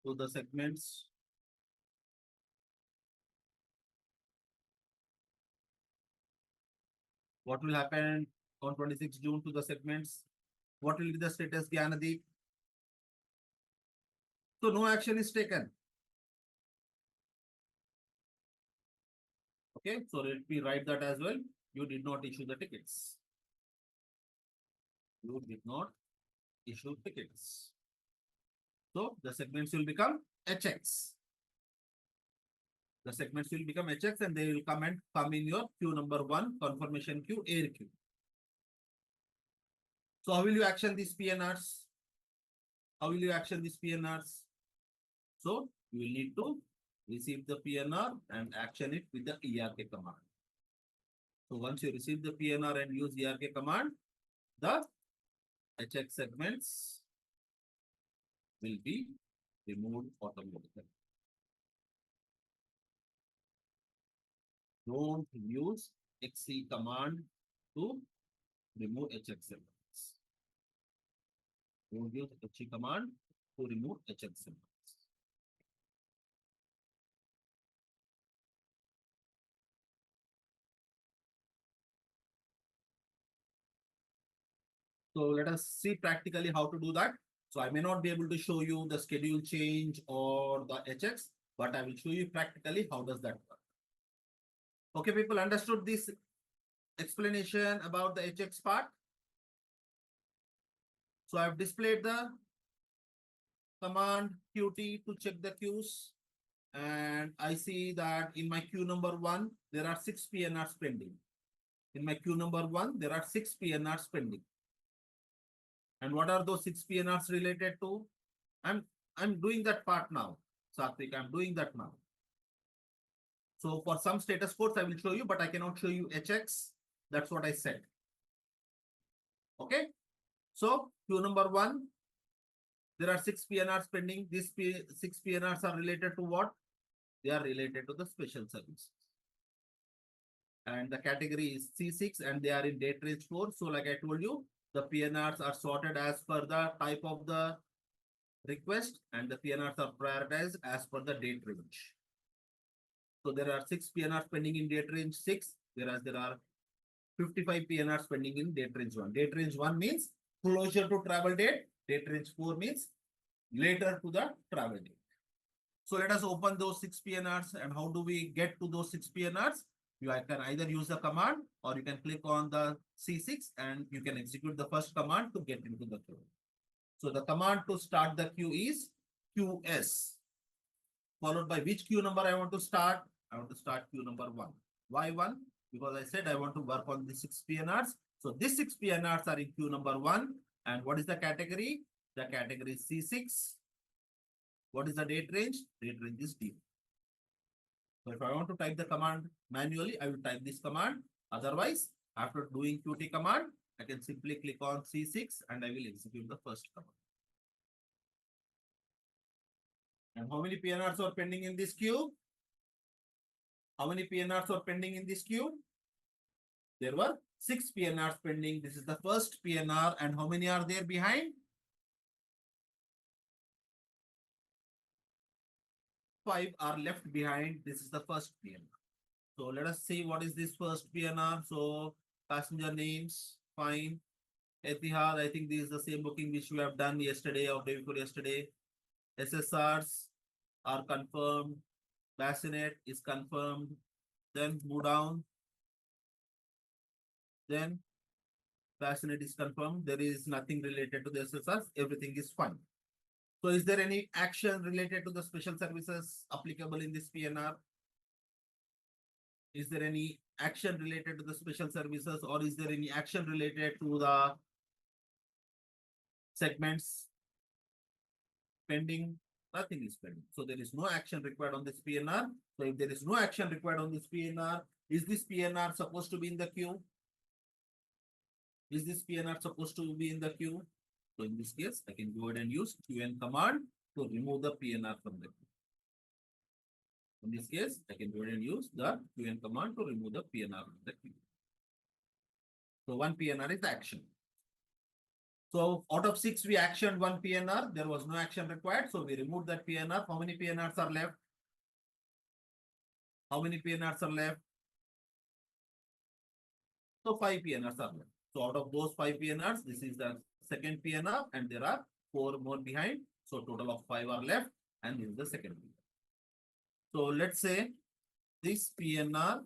to the segments? What will happen on 26 June to the segments? What will be the status, Gyanadeep? So no action is taken. Okay, so let me write that as well. You did not issue the tickets. You did not issue tickets. So the segments will become HX. The segments will become HX and they will come in your queue number 1, confirmation queue, air queue. So how will you action these PNRs? How will you action these PNRs? So you will need to receive the PNR and action it with the ERK command. So once you receive the PNR and use ERK command, the HX segments will be removed automatically. Don't use XC command to remove HX segments. Don't use HC command to remove HX segments. So let us see practically how to do that. So I may not be able to show you the schedule change or the HX, but I will show you practically how does that work. Okay, people understood this explanation about the HX part. So I've displayed the command QT to check the queues. And I see that in my queue number 1, there are 6 PNRs pending. In my queue number 1, there are 6 PNRs pending. And what are those 6 PNRs related to? I'm doing that part now. Satvik, I'm doing that now. So for some status codes, I will show you, but I cannot show you HX. That's what I said. Okay. So queue number 1, there are 6 PNRs pending. These 6 PNRs are related to what? They are related to the special services. And the category is C6 and they are in date range 4. So like I told you, the PNRs are sorted as per the type of the request and the PNRs are prioritized as per the date range. So there are 6 PNRs pending in date range 6, whereas there are 55 PNRs pending in date range 1. Date range 1 means closer to travel date. Date range 4 means later to the travel date. So let us open those 6 PNRs and how do we get to those 6 PNRs? You can either use the command or you can click on the C6 and you can execute the first command to get into the queue. So the command to start the queue is QS, followed by which queue number I want to start? I want to start queue number 1. Why 1? Because I said I want to work on the 6 PNRs. So these 6 PNRs are in queue number 1. And what is the category? The category is C6. What is the date range? Date range is D. So if I want to type the command manually, I will type this command. Otherwise, after doing Qt command, I can simply click on C6 and I will execute the first command. And how many PNRs are pending in this queue? How many PNRs are pending in this queue? There were 6 PNRs pending. This is the first PNR. And how many are there behind? 5 are left behind. This is the first PNR. So let us see what is this first PNR. So passenger names, fine. Etihad, I think this is the same booking which we have done yesterday or day before yesterday. SSRs are confirmed. Bassinet is confirmed. Then move down. Then Bassinet is confirmed. There is nothing related to the SSRs. Everything is fine. So is there any action related to the special services applicable in this PNR? Is there any action related to the special services or is there any action related to the segments pending? Nothing is pending. So there is no action required on this PNR. So if there is no action required on this PNR, is this PNR supposed to be in the queue? Is this PNR supposed to be in the queue? So in this case, I can go ahead and use qn command to remove the PNR from the queue. In this case, I can go ahead and use the qn command to remove the PNR from the queue. So one PNR is the action. So out of 6, we actioned one PNR. There was no action required. So we removed that PNR. How many PNRs are left? How many PNRs are left? So 5 PNRs are left. So out of those 5 PNRs, this is the second PNR and there are 4 more behind. So total of 5 are left and this is the second PNR. So let's say this PNR,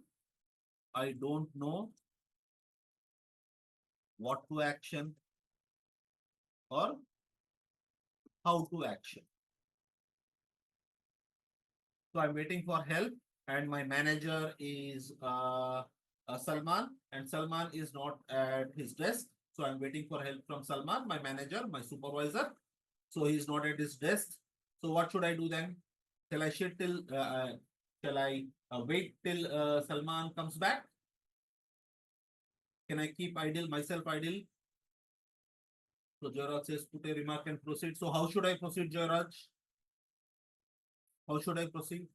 I don't know what to action or how to action. So I'm waiting for help and my manager is Salman and Salman is not at his desk. So I'm waiting for help from Salman, my manager, my supervisor. So he's not at his desk. So what should I do then? Shall I wait till Salman comes back? Can I keep idle myself idle? So Jairaj says put a remark and proceed. So how should I proceed, Jairaj? How should I proceed?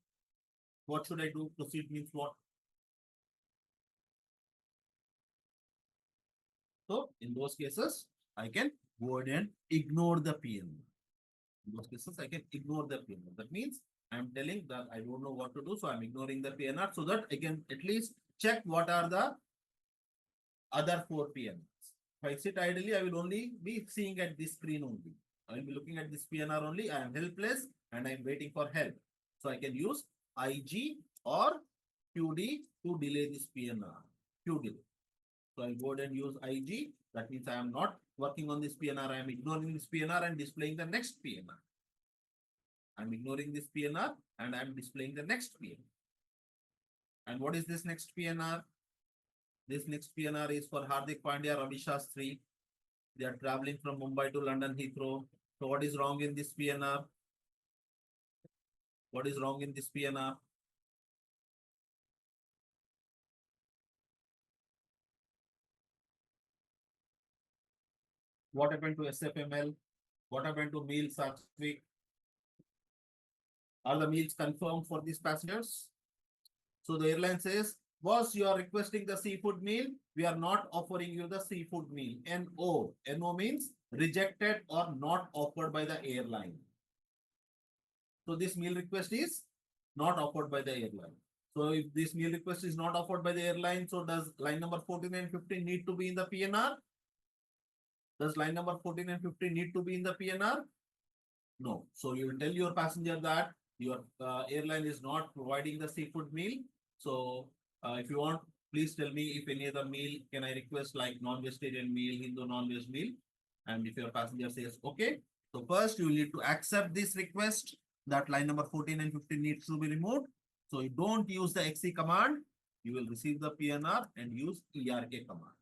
What should I do? Proceed means what? So in those cases, I can go ahead and ignore the PNR. In those cases, I can ignore the PNR. That means I'm telling that I don't know what to do. So I'm ignoring the PNR so that I can at least check what are the other 4 PNRs. If I sit idly, I will only be seeing at this screen only. I will be looking at this PNR only. I am helpless and I'm waiting for help. So I can use IG or QD to delay this PNR. QD. So I'll go ahead and use IG. That means I am not working on this PNR. I am ignoring this PNR and displaying the next PNR. I'm ignoring this PNR and I'm displaying the next PNR. And what is this next PNR? This next PNR is for Hardik Pandya, Ravi Shastri. They are traveling from Mumbai to London Heathrow. So what is wrong in this PNR? What is wrong in this PNR? What happened to SFML? What happened to meals last week? Are the meals confirmed for these passengers? So the airline says, boss, you are requesting the seafood meal. We are not offering you the seafood meal. NO. NO means rejected or not offered by the airline. So this meal request is not offered by the airline. So if this meal request is not offered by the airline, so does line number 14 and 15 need to be in the PNR? Does line number 14 and 15 need to be in the PNR? No. So you will tell your passenger that your airline is not providing the seafood meal. So if you want, please tell me if any other meal can I request, like non-vegetarian meal, Hindu non-veg meal. And if your passenger says okay, so first you need to accept this request that line number 14 and 15 needs to be removed. So you don't use the XE command. You will receive the PNR and use ERK command.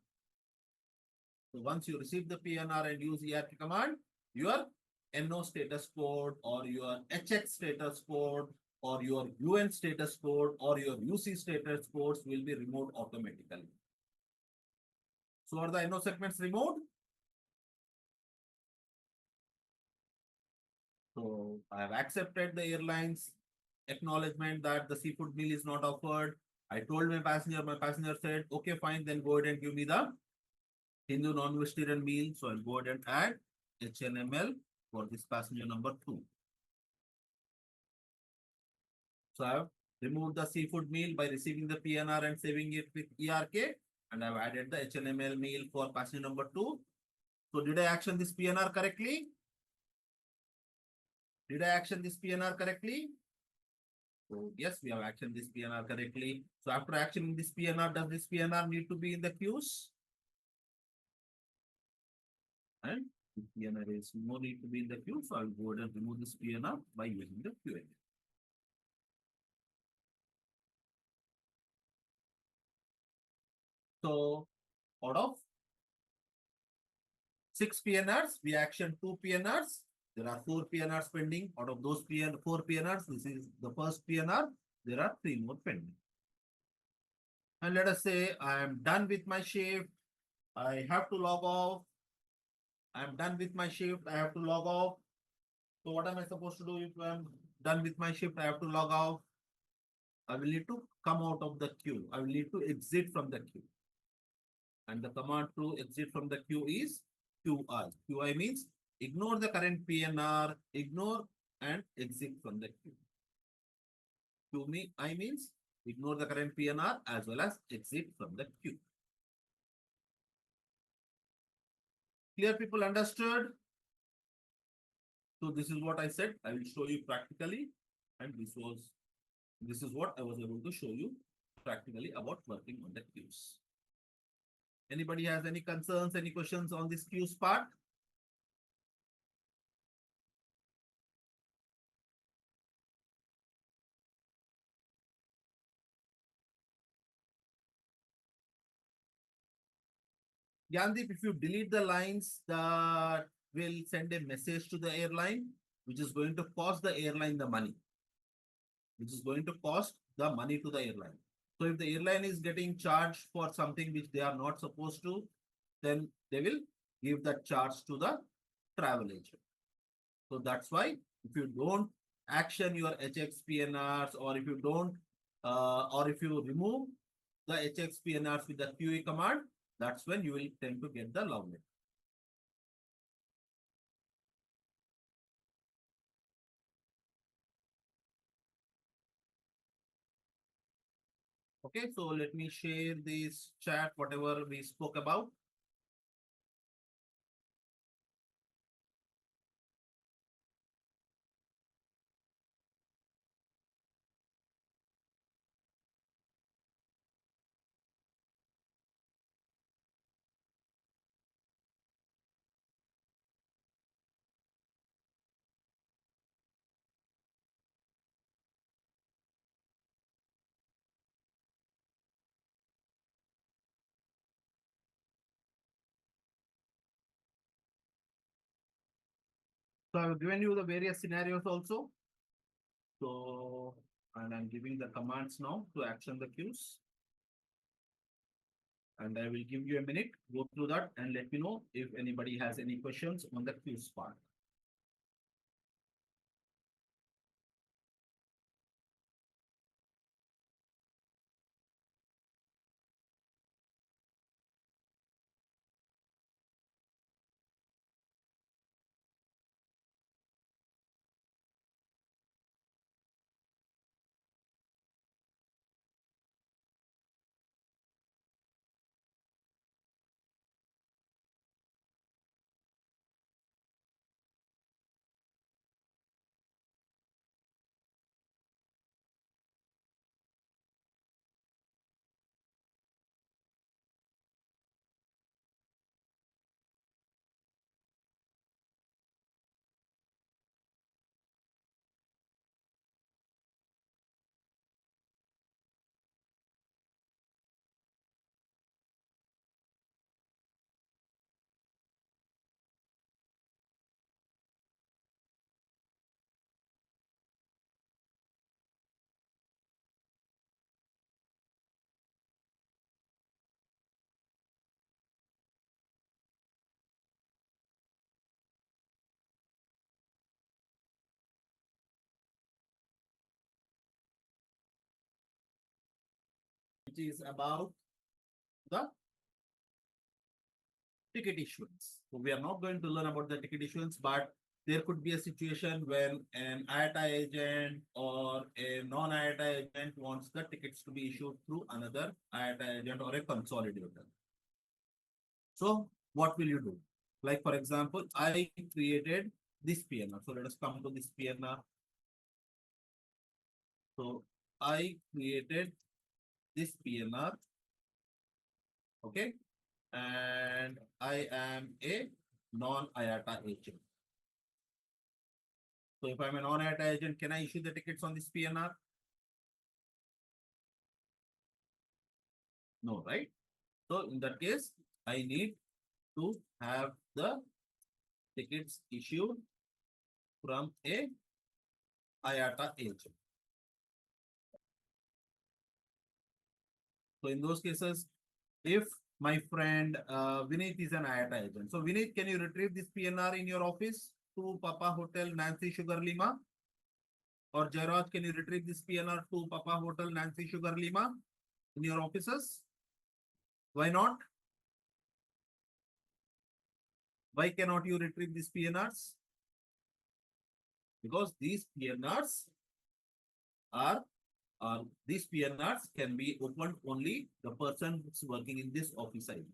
So once you receive the PNR and use ERK command, your NO status code or your HX status code or your UN status code or your UC status codes will be removed automatically. So are the NO segments removed? So I have accepted the airline's acknowledgement that the seafood meal is not offered. I told my passenger said, okay, fine, then go ahead and give me the Hindu non-vegetarian meal. So I'll go ahead and add HNML for this passenger number 2. So I have removed the seafood meal by receiving the PNR and saving it with ERK. And I've added the HNML meal for passenger number 2. So did I action this PNR correctly? Did I action this PNR correctly? So yes, we have actioned this PNR correctly. So after actioning this PNR, does this PNR need to be in the queues? And PNR is no need to be in the queue. So I'll go ahead and remove this PNR by using the QA. So out of 6 PNRs, we action 2 PNRs. There are 4 PNRs pending. Out of those 4 PNRs, this is the first PNR. There are 3 more pending. And let us say I am done with my shift. I have to log off. I'm done with my shift. I have to log off. So what am I supposed to do if I'm done with my shift? I have to log off. I will need to come out of the queue. I will need to exit from the queue. And the command to exit from the queue is QI. QI means ignore the current PNR, ignore and exit from the queue. QI means ignore the current PNR as well as exit from the queue. Clear, people, understood? So this is what I said. I will show you practically. And this is what I was able to show you practically about working on the queues. Anybody has any concerns, any questions on this queues part? Gandhi, if you delete the lines, that will send a message to the airline, which is going to cost the airline the money, which is going to cost the money to the airline. So if the airline is getting charged for something which they are not supposed to, then they will give that charge to the travel agent. So that's why if you don't action your HXPNRs, or if you don't, or if you remove the HXPNRs with the QE command, that's when you will tend to get the log letter. Okay, so let me share this chat, whatever we spoke about. So I've given you the various scenarios also. So, and I'm giving the commands now to action the queues. And I will give you a minute, go through that and let me know if anybody has any questions on the queues part. Which is about the ticket issuance. So we are not going to learn about the ticket issuance, but there could be a situation when an IATA agent or a non-IATA agent wants the tickets to be issued through another IATA agent or a consolidator. So what will you do? Like for example, I created this PNR. So let us come to this PNR. So I created this PNR. Okay. And I am a non-IATA agent. So if I'm a non-IATA agent, can I issue the tickets on this PNR? No, right? So in that case, I need to have the tickets issued from a IATA agent. So in those cases, if my friend Vineet is an IATA agent. So Vineet, can you retrieve this PNR in your office to Papa Hotel Nancy Sugar Lima? Or Jairaj, can you retrieve this PNR to Papa Hotel Nancy Sugar Lima in your offices? Why not? Why cannot you retrieve these PNRs? Because these PNRs are these PNRs can be opened only the person who's working in this office ID.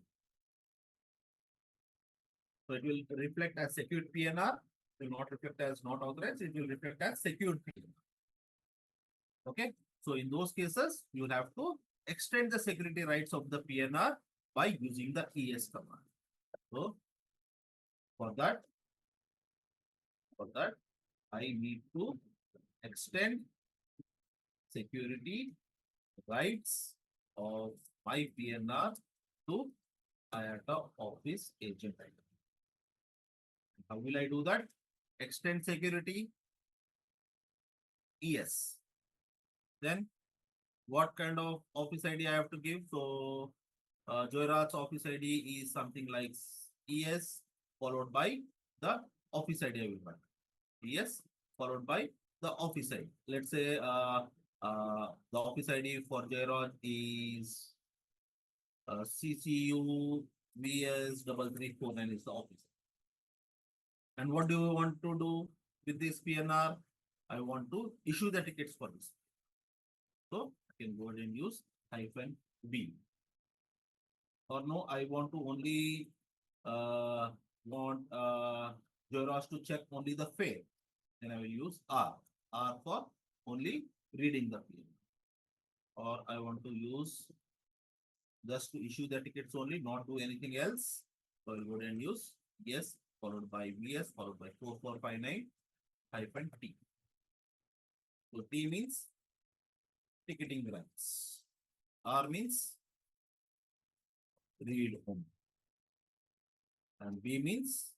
So it will reflect as secured PNR, it will not reflect as not authorized, it will reflect as secured PNR. Okay. So in those cases, you have to extend the security rights of the PNR by using the ES command. So for that, I need to extend security rights of my PNR to IATA office agent ID. How will I do that? Extend security, ES. Then what kind of office ID I have to give? So Joyrat's office ID is something like ES followed by the office ID I will write. ES followed by the office ID. Let's say the office ID for Joyrat is CCU VS 3349 is the office. And what do you want to do with this PNR? I want to issue the tickets for this. So I can go ahead and use -B. Or no, I want to only want Joyras to check only the fare. Then I will use R. R for only reading the PNR. Or I want to use just to issue the tickets only, not do anything else. So I will go ahead and use yes followed by VS followed by 4459 -T. So T means ticketing rights. R means read only. And B means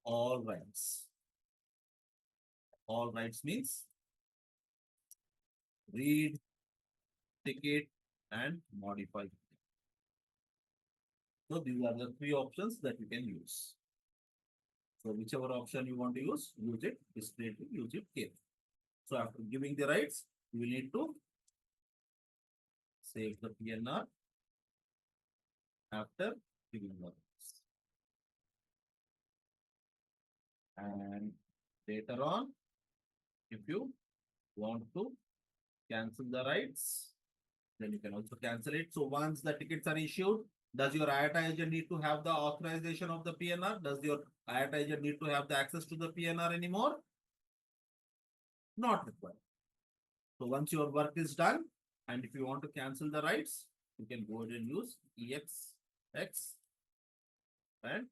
all rights. All rights means read, ticket, and modify. So these are the three options that you can use. So whichever option you want to use it discreetly, use it carefully. So after giving the rights, you will need to save the PNR after giving the rights. And later on, if you want to cancel the rights, then you can also cancel it. So once the tickets are issued, does your IATA agent need to have the authorization of the PNR? Does your IATA agent need to have the access to the PNR anymore? Not required. So once your work is done, and if you want to cancel the rights, you can go ahead and use EXX and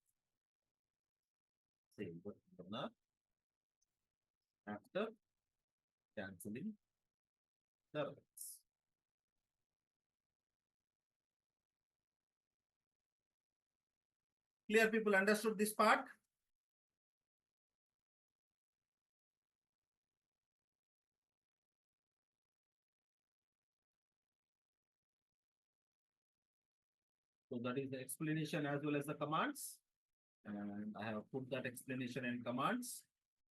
save the PNR after canceling the rights. Clear, people understood this part? So that is the explanation as well as the commands. And I have put that explanation and commands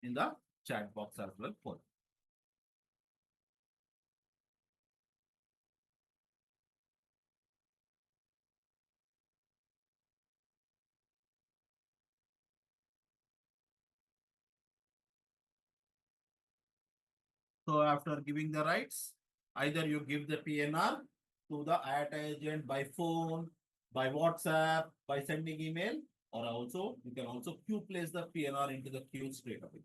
in the chat box as well for you. So after giving the rights, either you give the PNR to the IATA agent by phone, by WhatsApp, by sending email, or also you can also queue place the PNR into the queue straight away.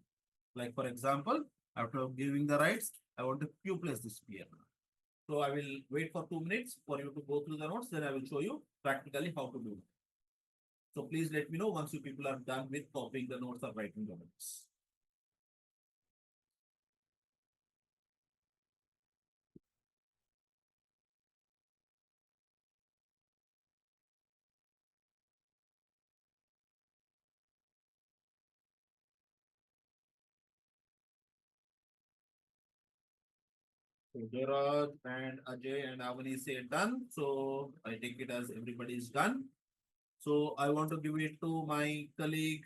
Like for example, after giving the rights, I want to queue place this PNR. So I will wait for 2 minutes for you to go through the notes, then I will show you practically how to do it. So please let me know once you people are done with copying the notes or writing the notes. So Joyraj and Ajay and Avani say done. So I take it as everybody is done. So I want to give it to my colleague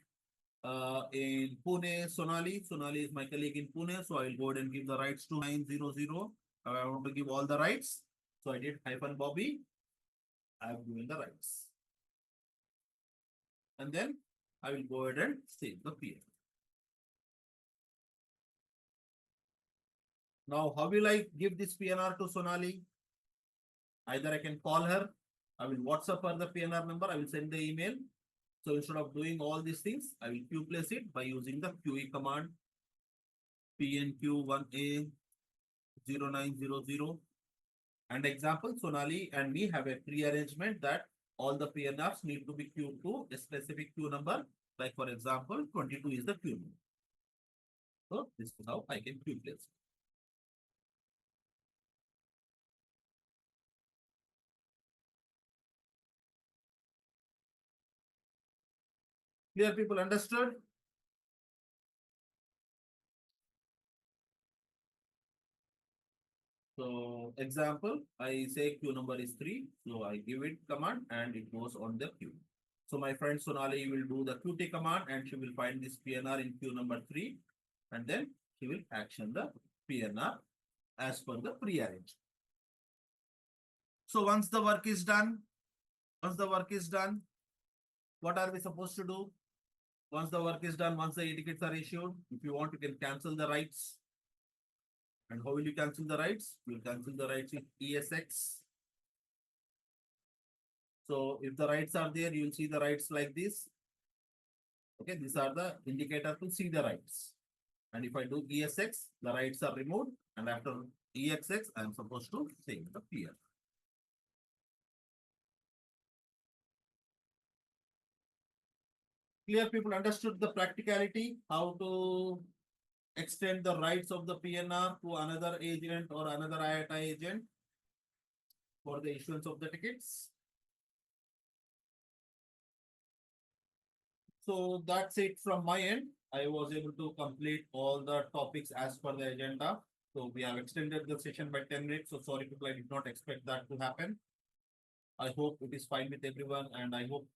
in Pune, Sonali. Sonali is my colleague in Pune. So I'll go ahead and give the rights to 900. I want to give all the rights. So I did hyphen Bobby. I have given the rights. And then I will go ahead and save the PN. Now, how will I give this PNR to Sonali? Either I can call her, I will WhatsApp her the PNR number, I will send the email. So instead of doing all these things, I will Q place it by using the QE command PNQ1A 0900. And example, Sonali and me have a pre-arrangement that all the PNRs need to be queued to a specific queue number. Like for example, 22 is the queue number. So this is how I can queue place. Clear, people understood? So example, I say queue number is 3. So I give it command and it goes on the queue. So my friend Sonali will do the QT command and she will find this PNR in queue number 3. And then she will action the PNR as per the pre-arranged. So once the work is done, what are we supposed to do? Once the work is done, once the e-tickets are issued, if you want, you can cancel the rights. And how will you cancel the rights? You will cancel the rights with ESX. So if the rights are there, you will see the rights like this. Okay, these are the indicator to see the rights. And if I do ESX, the rights are removed. And after EXX, I am supposed to save the PR. Clear, people understood the practicality, how to extend the rights of the PNR to another agent or another IATA agent for the issuance of the tickets. So that's it from my end. I was able to complete all the topics as per the agenda. So we have extended the session by 10 minutes. So sorry people, I did not expect that to happen. I hope it is fine with everyone and I hope